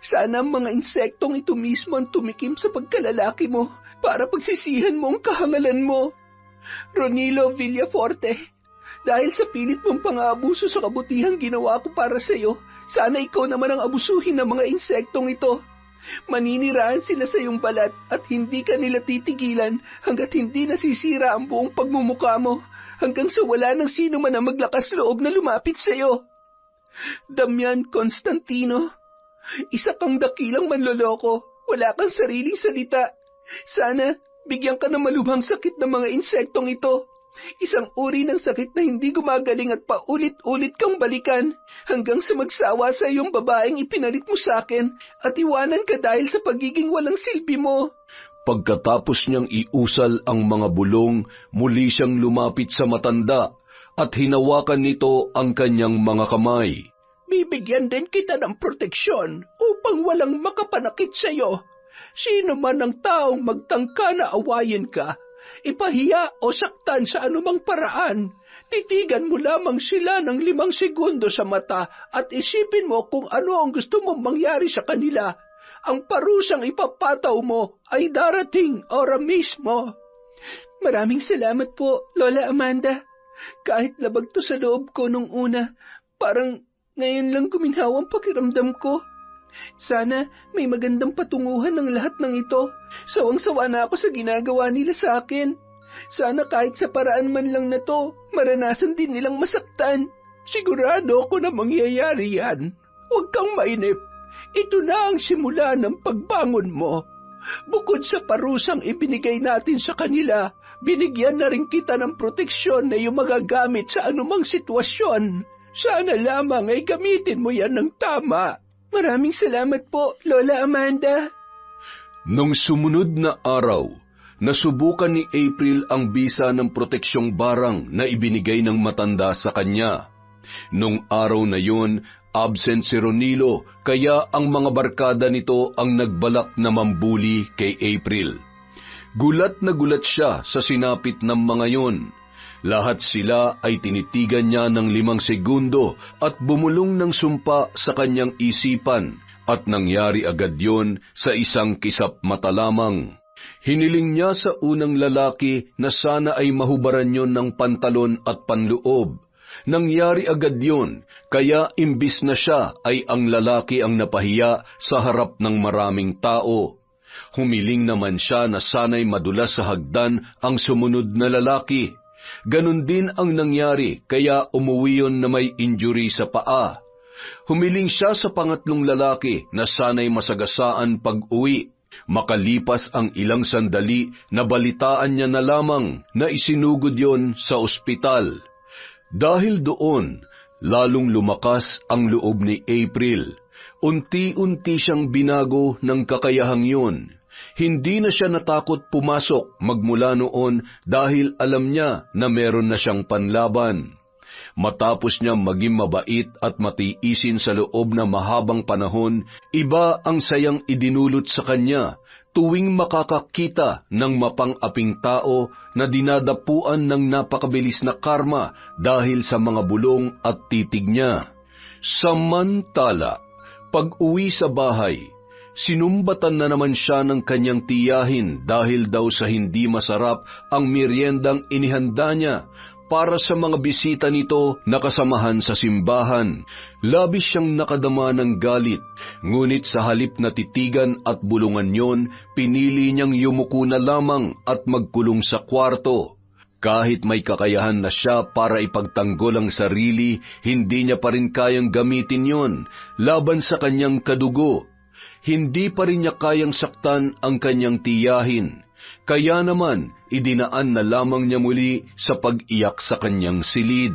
sana ang mga insektong ito mismo ang tumikim sa pagkalalaki mo para pagsisihan mo ang kahangalan mo. Ronilo Villaforte, dahil sa pilit mong pang-aabuso sa kabutihang ginawa ko para sa iyo, sana ikaw naman ang abusuhin ng mga insektong ito. Maninirahan sila sa iyong balat at hindi ka nila titigilan hanggat hindi nasisira ang buong pagmumukha mo, hanggang sa wala ng sino man ang maglakas loob na lumapit sa iyo. Damian Constantino, isa kang dakilang manloloko, wala kang sariling salita. Sana bigyan ka ng malubhang sakit ng mga insektong ito. Isang uri ng sakit na hindi gumagaling at paulit-ulit kang balikan hanggang sa magsawa sa iyong babaeng ipinalit mo sa akin at iwanan ka dahil sa pagiging walang silbi mo. Pagkatapos niyang iusal ang mga bulong, muli siyang lumapit sa matanda at hinawakan nito ang kanyang mga kamay. Bibigyan din kita ng proteksyon upang walang makapanakit sa iyo. Sino man ang taong magtangka na awayin ka, ipahiya o saktan sa anumang paraan, titigan mo lamang sila ng 5 segundo sa mata at isipin mo kung ano ang gusto mong mangyari sa kanila. Ang parusang ipapataw mo ay darating ora mismo. Maraming salamat po, Lola Amanda. Kahit labag to sa loob ko nung una, parang ngayon lang guminhaw ang pakiramdam ko. Sana may magandang patunguhan ng lahat ng ito. Sawang-sawa na ako sa ginagawa nila sa akin. Sana kahit sa paraan man lang na to, maranasan din nilang masaktan. Sigurado ako na mangyayari yan. Huwag kang mainip. Ito na ang simula ng pagbangon mo. Bukod sa parusang ibinigay natin sa kanila, binigyan na rin kita ng proteksyon na iyong magagamit sa anumang sitwasyon. Sana lamang ay gamitin mo yan ng tama. Maraming salamat po, Lola Amanda. Nung sumunod na araw, nasubukan ni April ang bisa ng proteksyong barang na ibinigay ng matanda sa kanya. Nung araw na yun, absent si Ronilo, kaya ang mga barkada nito ang nagbalak na mambuli kay April. Gulat na gulat siya sa sinapit ng mga yun. Lahat sila ay tinitigan niya ng 5 segundo at bumulong ng sumpa sa kanyang isipan at nangyari agad yon sa isang kisap mata lamang. Hiniling niya sa unang lalaki na sana ay mahubaran yon ng pantalon at panloob. Nangyari agad yon, kaya imbis na siya ay ang lalaki ang napahiya sa harap ng maraming tao. Humiling naman siya na sana'y madulas sa hagdan ang sumunod na lalaki. Ganon din ang nangyari, kaya umuwi yon na may injury sa paa. Humiling siya sa pangatlong lalaki na sana'y masagasaan pag-uwi. Makalipas ang ilang sandali, nabalitaan niya na lamang na isinugod yon sa ospital. Dahil doon, lalong lumakas ang loob ni April. Unti-unti siyang binago ng kakayahang yon. Hindi na siya natakot pumasok magmula noon dahil alam niya na meron na siyang panlaban. Matapos niya maging mabait at matiisin sa loob na mahabang panahon, iba ang sayang idinulot sa kanya tuwing makakakita ng mapang-aping tao na dinadapuan ng napakabilis na karma dahil sa mga bulong at titig niya. Samantala, pag-uwi sa bahay, sinumbatan na naman siya ng kanyang tiyahin dahil daw sa hindi masarap ang meryendang inihanda niya para sa mga bisita nito na kasamahan sa simbahan. Labis siyang nakadama ng galit, ngunit sa halip na titigan at bulungan yon, pinili niyang yumuko na lamang at magkulong sa kwarto. Kahit may kakayahan na siya para ipagtanggol ang sarili, hindi niya pa rin kayang gamitin yon laban sa kanyang kadugo. Hindi pa rin niya kayang saktan ang kanyang tiyahin. Kaya naman, idinaan na lamang niya muli sa pag-iyak sa kanyang silid.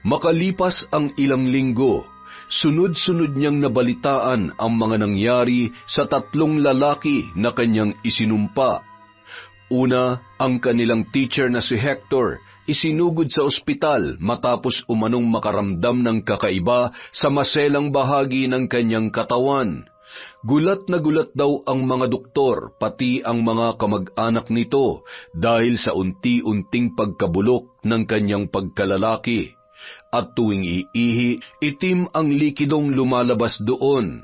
Makalipas ang ilang linggo, sunod-sunod niyang nabalitaan ang mga nangyari sa 3 lalaki na kanyang isinumpa. Una, ang kanilang teacher na si Hector, isinugod sa ospital matapos umanong makaramdam ng kakaiba sa maselang bahagi ng kanyang katawan. Gulat na gulat daw ang mga doktor, pati ang mga kamag-anak nito, dahil sa unti-unting pagkabulok ng kanyang pagkalalaki. At tuwing iihi, itim ang likidong lumalabas doon.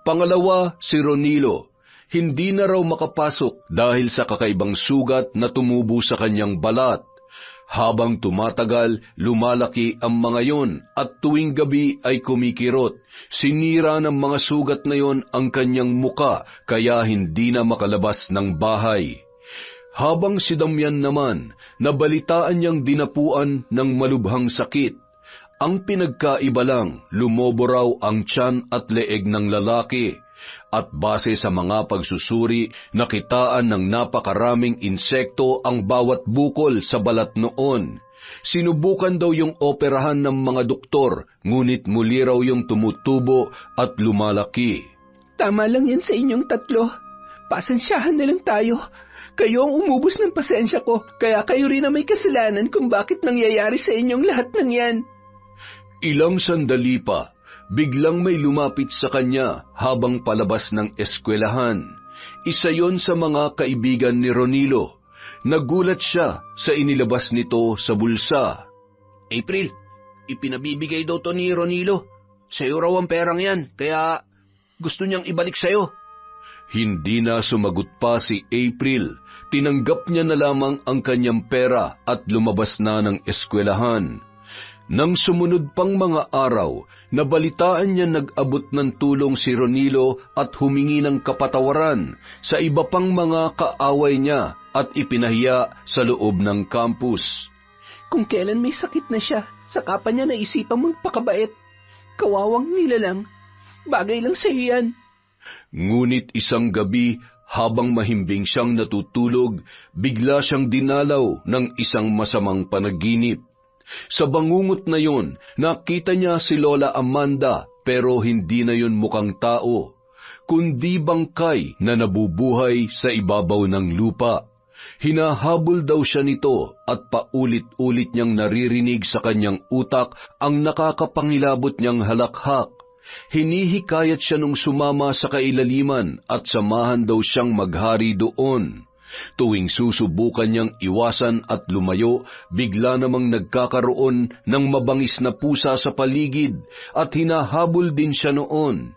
Pangalawa, si Ronilo. Hindi na raw makapasok dahil sa kakaibang sugat na tumubo sa kanyang balat. Habang tumatagal, lumalaki ang mga yon at tuwing gabi ay kumikirot. Sinira ng mga sugat na yon ang kanyang muka kaya hindi na makalabas ng bahay. Habang si Damian naman, nabalitaan niyang dinapuan ng malubhang sakit. Ang pinagkaiba lang, lumobo raw ang tiyan at leeg ng lalaki. At base sa mga pagsusuri, nakitaan ng napakaraming insekto ang bawat bukol sa balat noon. Sinubukan daw yung operahan ng mga doktor, ngunit muli raw yung tumutubo at lumalaki. Tama lang yan sa inyong 3. Pasensyahan na lang tayo. Kayo ang umubos ng pasensya ko, kaya kayo rin na may kasalanan kung bakit nangyayari sa inyong lahat ng yan. Ilang sandali pa, biglang may lumapit sa kanya habang palabas ng eskwelahan. Isa yon sa mga kaibigan ni Ronilo. Nagulat siya sa inilabas nito sa bulsa. April, ipinabibigay daw to ni Ronilo. Sa'yo raw ang perang yan, kaya gusto niyang ibalik sa'yo. Hindi na sumagot pa si April. Tinanggap niya na lamang ang kanyang pera at lumabas na ng eskwelahan. Nang sumunod pang mga araw, nabalitaan niya nag-abot ng tulong si Ronilo at humingi ng kapatawaran sa iba pang mga kaaway niya at ipinahiya sa loob ng campus. Kung kailan may sakit na siya, saka pa niya naisipang magpakabait. Kawawang nilalang. Bagay lang sa iyan. Ngunit isang gabi, habang mahimbing siyang natutulog, bigla siyang dinalaw ng isang masamang panaginip. Sa bangungot na yon, nakita niya si Lola Amanda pero hindi na yon mukhang tao, kundi bangkay na nabubuhay sa ibabaw ng lupa. Hinahabol daw siya nito at paulit-ulit niyang naririnig sa kanyang utak ang nakakapangilabot niyang halakhak. Hinihikayat siya nung sumama sa kailaliman at samahan daw siyang maghari doon. Tuwing susubukan niyang iwasan at lumayo, bigla namang nagkakaroon ng mabangis na pusa sa paligid at hinahabol din siya noon.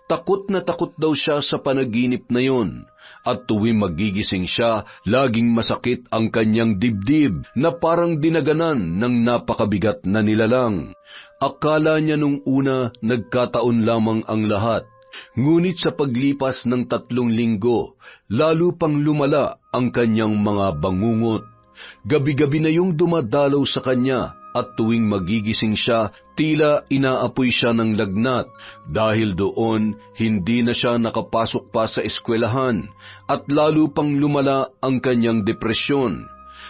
Takot na takot daw siya sa panaginip na yon. At tuwing magigising siya, laging masakit ang kanyang dibdib na parang dinaganan ng napakabigat na nilalang. Akala niya nung una nagkataon lamang ang lahat. Ngunit sa paglipas ng 3 linggo, lalo pang lumala ang kanyang mga bangungot. Gabi-gabi na yung dumadalaw sa kanya at tuwing magigising siya, tila inaapoy siya ng lagnat. Dahil doon, hindi na siya nakapasok pa sa eskwelahan at lalo pang lumala ang kanyang depresyon.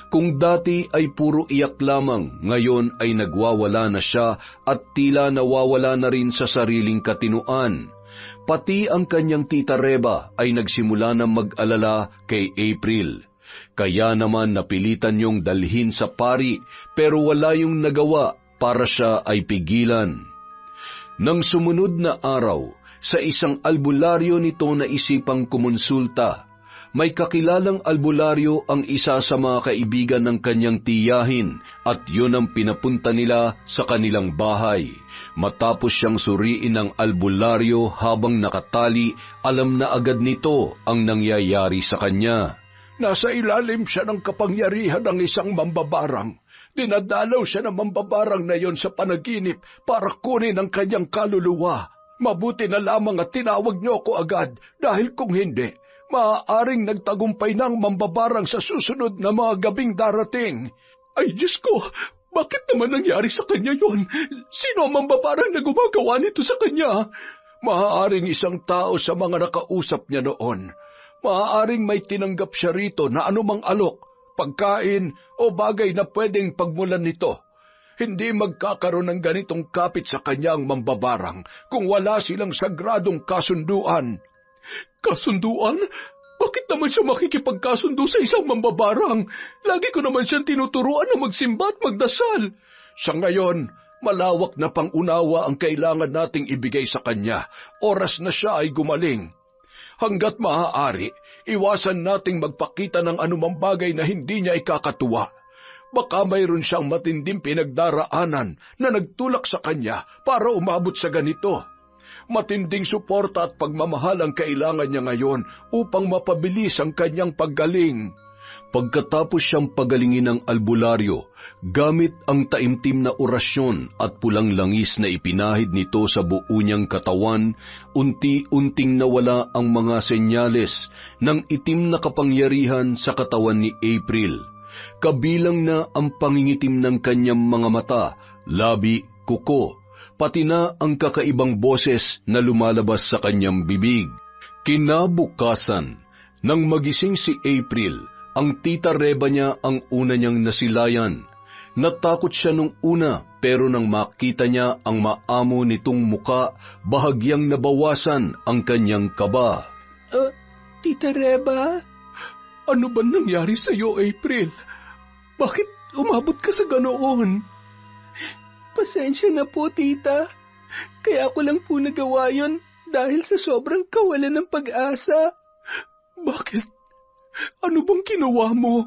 Kung dati ay puro iyak lamang, ngayon ay nagwawala na siya at tila nawawala na rin sa sariling katinuan. Pati ang kanyang tita Reba ay nagsimula na mag-alala kay April. Kaya naman napilitan niyong dalhin sa pari, pero wala yung nagawa para siya ay pigilan. Nang sumunod na araw, sa isang albularyo nito na isipang kumonsulta, may kakilalang albularyo ang isa sa mga kaibigan ng kanyang tiyahin at yun ang pinapunta nila sa kanilang bahay. Matapos siyang suriin ng albularyo habang nakatali, alam na agad nito ang nangyayari sa kanya. Nasa ilalim siya ng kapangyarihan ng isang mambabarang. Dinadalaw siya ng mambabarang na yon sa panaginip para kunin ang kanyang kaluluwa. Mabuti na lamang at tinawag niyo ako agad dahil kung hindi, maaaring nagtagumpay ng mambabarang sa susunod na mga gabing darating. Ay, Diyos ko! Bakit naman nangyari sa kanya yon? Sino ang mambabarang na gumagawa nito sa kanya? Maaaring isang tao sa mga nakausap niya noon. Maaaring may tinanggap siya rito na anumang alok, pagkain o bagay na pwedeng pagmulan nito. Hindi magkakaroon ng ganitong kapit sa kanyang mambabarang kung wala silang sagradong kasunduan. Kasunduan? Bakit naman siya makikipagkasundo sa isang mambabarang? Lagi ko naman siyang tinuturuan na magsimba at magdasal. Sa ngayon, malawak na pangunawa ang kailangan nating ibigay sa kanya. Oras na siya ay gumaling. Hanggat maaari, iwasan nating magpakita ng anumang bagay na hindi niya ikakatuwa. Baka mayroon siyang matinding pinagdaraanan na nagtulak sa kanya para umabot sa ganito. Matinding suporta at pagmamahal ang kailangan niya ngayon upang mapabilis ang kanyang paggaling. Pagkatapos siyang pagalingin ng albularyo, gamit ang taimtim na orasyon at pulang langis na ipinahid nito sa buo niyang katawan, unti-unting nawala ang mga senyales ng itim na kapangyarihan sa katawan ni April. Kabilang na ang pangingitim ng kanyang mga mata, labi, kuko, pati na ang kakaibang boses na lumalabas sa kanyang bibig. Kinabukasan, nang magising si April, ang tita Reba niya ang una niyang nasilayan. Natakot siya nung una, pero nang makita niya ang maamo nitong muka, bahagyang nabawasan ang kanyang kaba. Tita Reba? Ano ba nangyari sa iyo, April? Bakit umabot ka sa ganoon? Pasensya na po, tita. Kaya ko lang po nagawa yun dahil sa sobrang kawalan ng pag-asa. Bakit? Ano bang ginawa mo?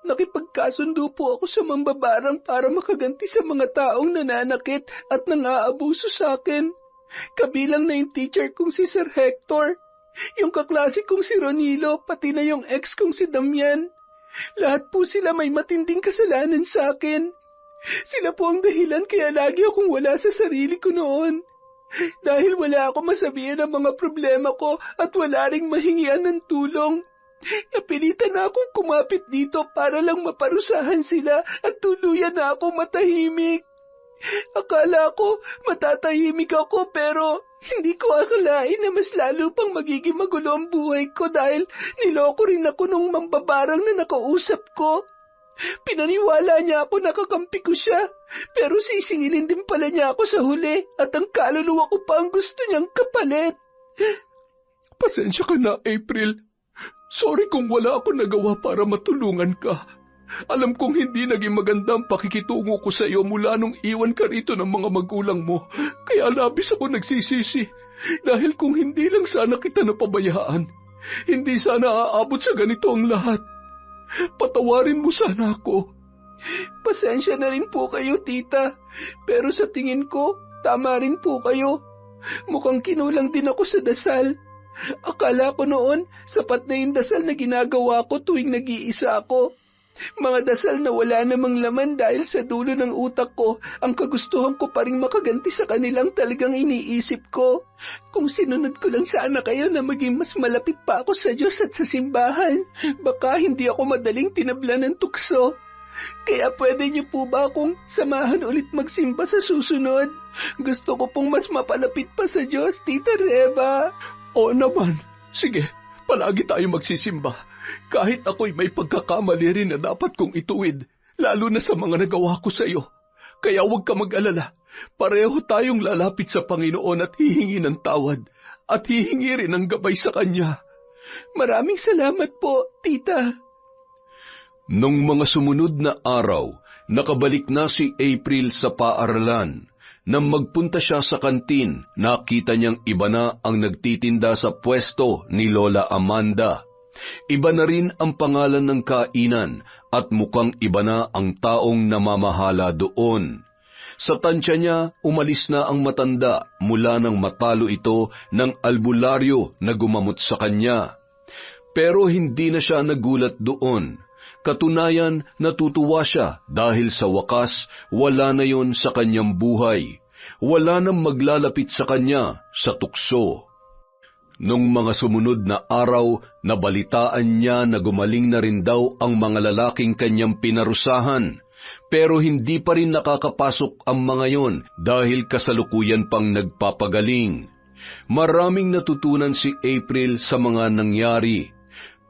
Nakipagkasundo po ako sa mambabarang para makaganti sa mga taong nananakit at nang-aabuso sa akin. Kabilang na yung teacher kong si Sir Hector, yung kaklase kong si Ronilo, pati na yung ex kong si Damian. Lahat po sila may matinding kasalanan sa akin. Sila po ang dahilan kaya lagi akong wala sa sarili ko noon. Dahil wala ako masabihan ng mga problema ko at wala ring mahingian ng tulong. Napilitan na akong kumapit dito para lang maparusahan sila at tuluyan na ako matahimik. Akala ko matatahimik ako pero hindi ko akalain na mas lalo pang magiging magulo ang buhay ko dahil niloko rin ako nung mambabarang na nakausap ko. Pinaniwala niya ako na kakampi ko siya, pero sisingilin din pala niya ako sa huli at ang kaluluwa ko pa ang gusto niyang kapalit. Pasensya ka na, April. Sorry kung wala ako nagawa para matulungan ka. Alam kong hindi naging maganda ang pakikitungo ko sa iyo mula nung iwan ka rito ng mga magulang mo. Kaya labis ako nagsisisi. Dahil kung hindi lang sana kita napabayaan, hindi sana aabot sa ganito ang lahat. Patawarin mo sana ako. Pasensya na rin po kayo, tita. Pero sa tingin ko, tama rin po kayo. Mukhang kinulang din ako sa dasal. Akala ko noon, sapat na yung dasal na ginagawa ko tuwing nag-iisa ako. Mga dasal na wala namang laman dahil sa dulo ng utak ko, ang kagustuhan ko pa rin makaganti sa kanilang talagang iniisip ko. Kung sinunod ko lang sana kayo na maging mas malapit pa ako sa Diyos at sa simbahan, baka hindi ako madaling tinabla ng tukso. Kaya pwede niyo po ba akong samahan ulit magsimba sa susunod? Gusto ko pong mas mapalapit pa sa Diyos, Tita Reba. Oo naman. Sige, palagi tayo magsisimba. Kahit ako'y may pagkakamali rin na dapat kong ituwid, lalo na sa mga nagawa ko sa iyo. Kaya huwag ka mag-alala. Pareho tayong lalapit sa Panginoon at hihingi ng tawad at hihingi rin ng gabay sa Kanya. Maraming salamat po, tita. Nung mga sumunod na araw, nakabalik na si April sa paaralan. Nang magpunta siya sa kantin, nakita niyang iba na ang nagtitinda sa pwesto ni Lola Amanda. Iba na rin ang pangalan ng kainan at mukhang iba na ang taong namamahala doon. Sa tansya niya, umalis na ang matanda mula nang matalo ito ng albularyo na gumamot sa kanya. Pero hindi na siya nagulat doon. Katunayan, natutuwa siya dahil sa wakas, wala na yon sa kanyang buhay. Wala nang maglalapit sa kanya sa tukso. Nung mga sumunod na araw, nabalitaan niya na gumaling na rin daw ang mga lalaking kanyang pinarusahan. Pero hindi pa rin nakakapasok ang mga yon dahil kasalukuyan pang nagpapagaling. Maraming natutunan si April sa mga nangyari.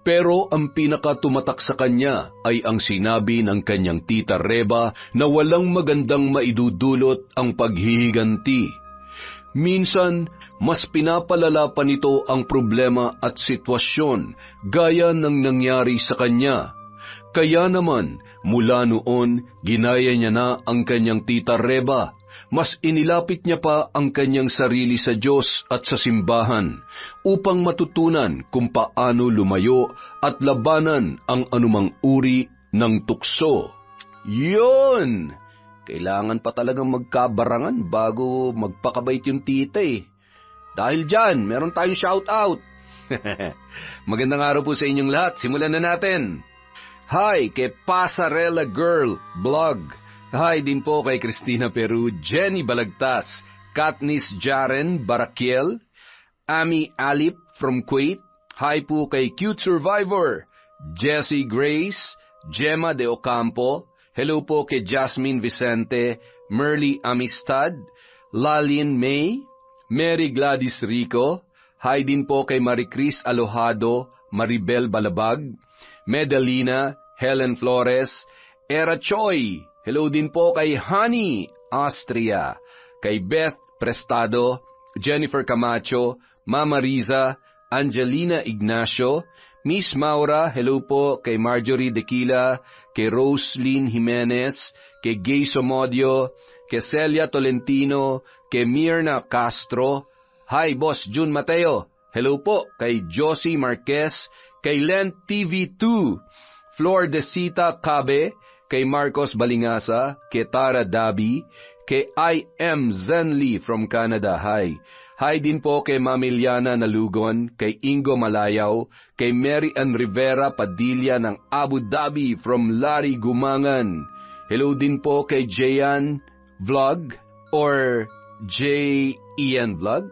Pero ang pinakatumatak sa kanya ay ang sinabi ng kanyang tita Reba na walang magandang maidudulot ang paghihiganti. Minsan, mas pinapalala pa nito ang problema at sitwasyon gaya ng nangyari sa kanya. Kaya naman, mula noon, ginaya niya na ang kanyang tita Reba. Mas inilapit niya pa ang kanyang sarili sa Diyos at sa simbahan upang matutunan kung paano lumayo at labanan ang anumang uri ng tukso. Yun! Kailangan pa talagang magkabarangan bago magpakabait yung tita eh. Dahil dyan, meron tayong shoutout. Magandang araw po sa inyong lahat. Simulan na natin. Hi kay Pasarela Girl Blog. Hi din po kay Cristina Peru, Jenny Balagtas, Katniss Jaren Barakiel, Ami Alip from Kuwait. Hi po kay Cute Survivor, Jessie Grace, Gemma de Ocampo. Hello po kay Jasmine Vicente, Merly Amistad, Lalin May, Mary Gladys Rico. Hi din po kay Maricris Alojado, Maribel Balabag, Medalina, Helen Flores, Era Choi. Hello din po kay Honey Austria, kay Beth Prestado, Jennifer Camacho, Mama Riza, Angelina Ignacio, Miss Maura. Hello po kay Marjorie Dequila, kay Roslyn Jimenez, kay Gay Somodio, kay Celia Tolentino, kay Mirna Castro. Hi Boss Jun Mateo. Hello po kay Josie Marquez, kay Len TV2, Flor Desita Cabe, kay Marcos Balingasa, kay Tara Dabi, kay I am Zenly from Canada. Hi. Hi din po kay Mamiliana Nalugon, kay Ingo Malayaw, kay Mary Ann Rivera Padilla ng Abu Dhabi from Larry Gumangan. Hello din po kay Jayan Vlog or J.E.N. Vlog.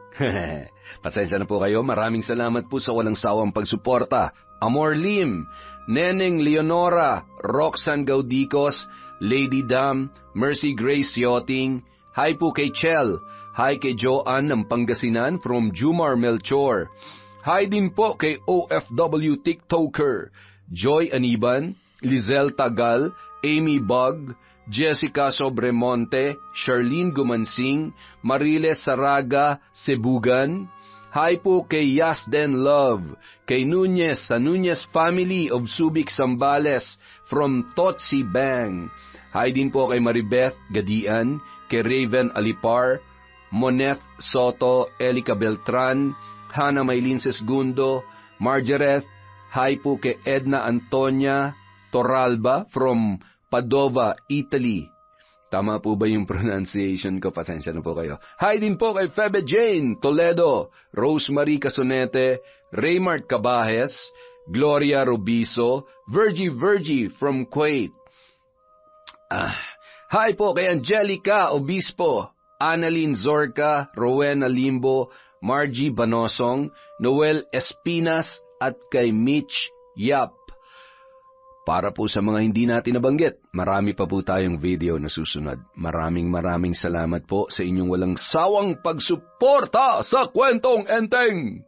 Pasensya na po kayo. Maraming salamat po sa walang sawang pagsuporta. Amor Lim, Neneng Leonora, Roxanne Gaudicos, Lady Dam, Mercy Grace Yachting. Hi po kay Chel. Hi kay Joanne ng Pangasinan from Jumar Melchor. Hi din po kay OFW TikToker, Joy Aniban, Lizelle Tagal, Amy Bug, Jessica Sobremonte, Charlene Gumansing, Mariles Saraga Sebugan. Hi po kay Yasden Love, kay Nunez sa Nunez Family of Subic Zambales from Totsi Bang. Hi din po kay Maribeth Gadian, kay Raven Alipar, Moneth Soto, Elica Beltran, Hana Maylin Sesgundo, Margaret. Hi po kay Edna Antonia Torralba from Padova, Italy. Tama po ba yung pronunciation ko? Pasensya na po kayo. Hi din po kay Febe Jane Toledo, Rosemary Casonete, Raymart Cabajes, Gloria Robiso, Virgie from Kuwait. Hi po kay Angelica Obispo, Annalyn Zorca, Rowena Limbo, Margie Banosong, Noel Espinas at kay Mitch Yap. Para po sa mga hindi natin nabanggit, marami pa po tayong video na susunod. Maraming salamat po sa inyong walang sawang pagsuporta sa Kwentong Enteng!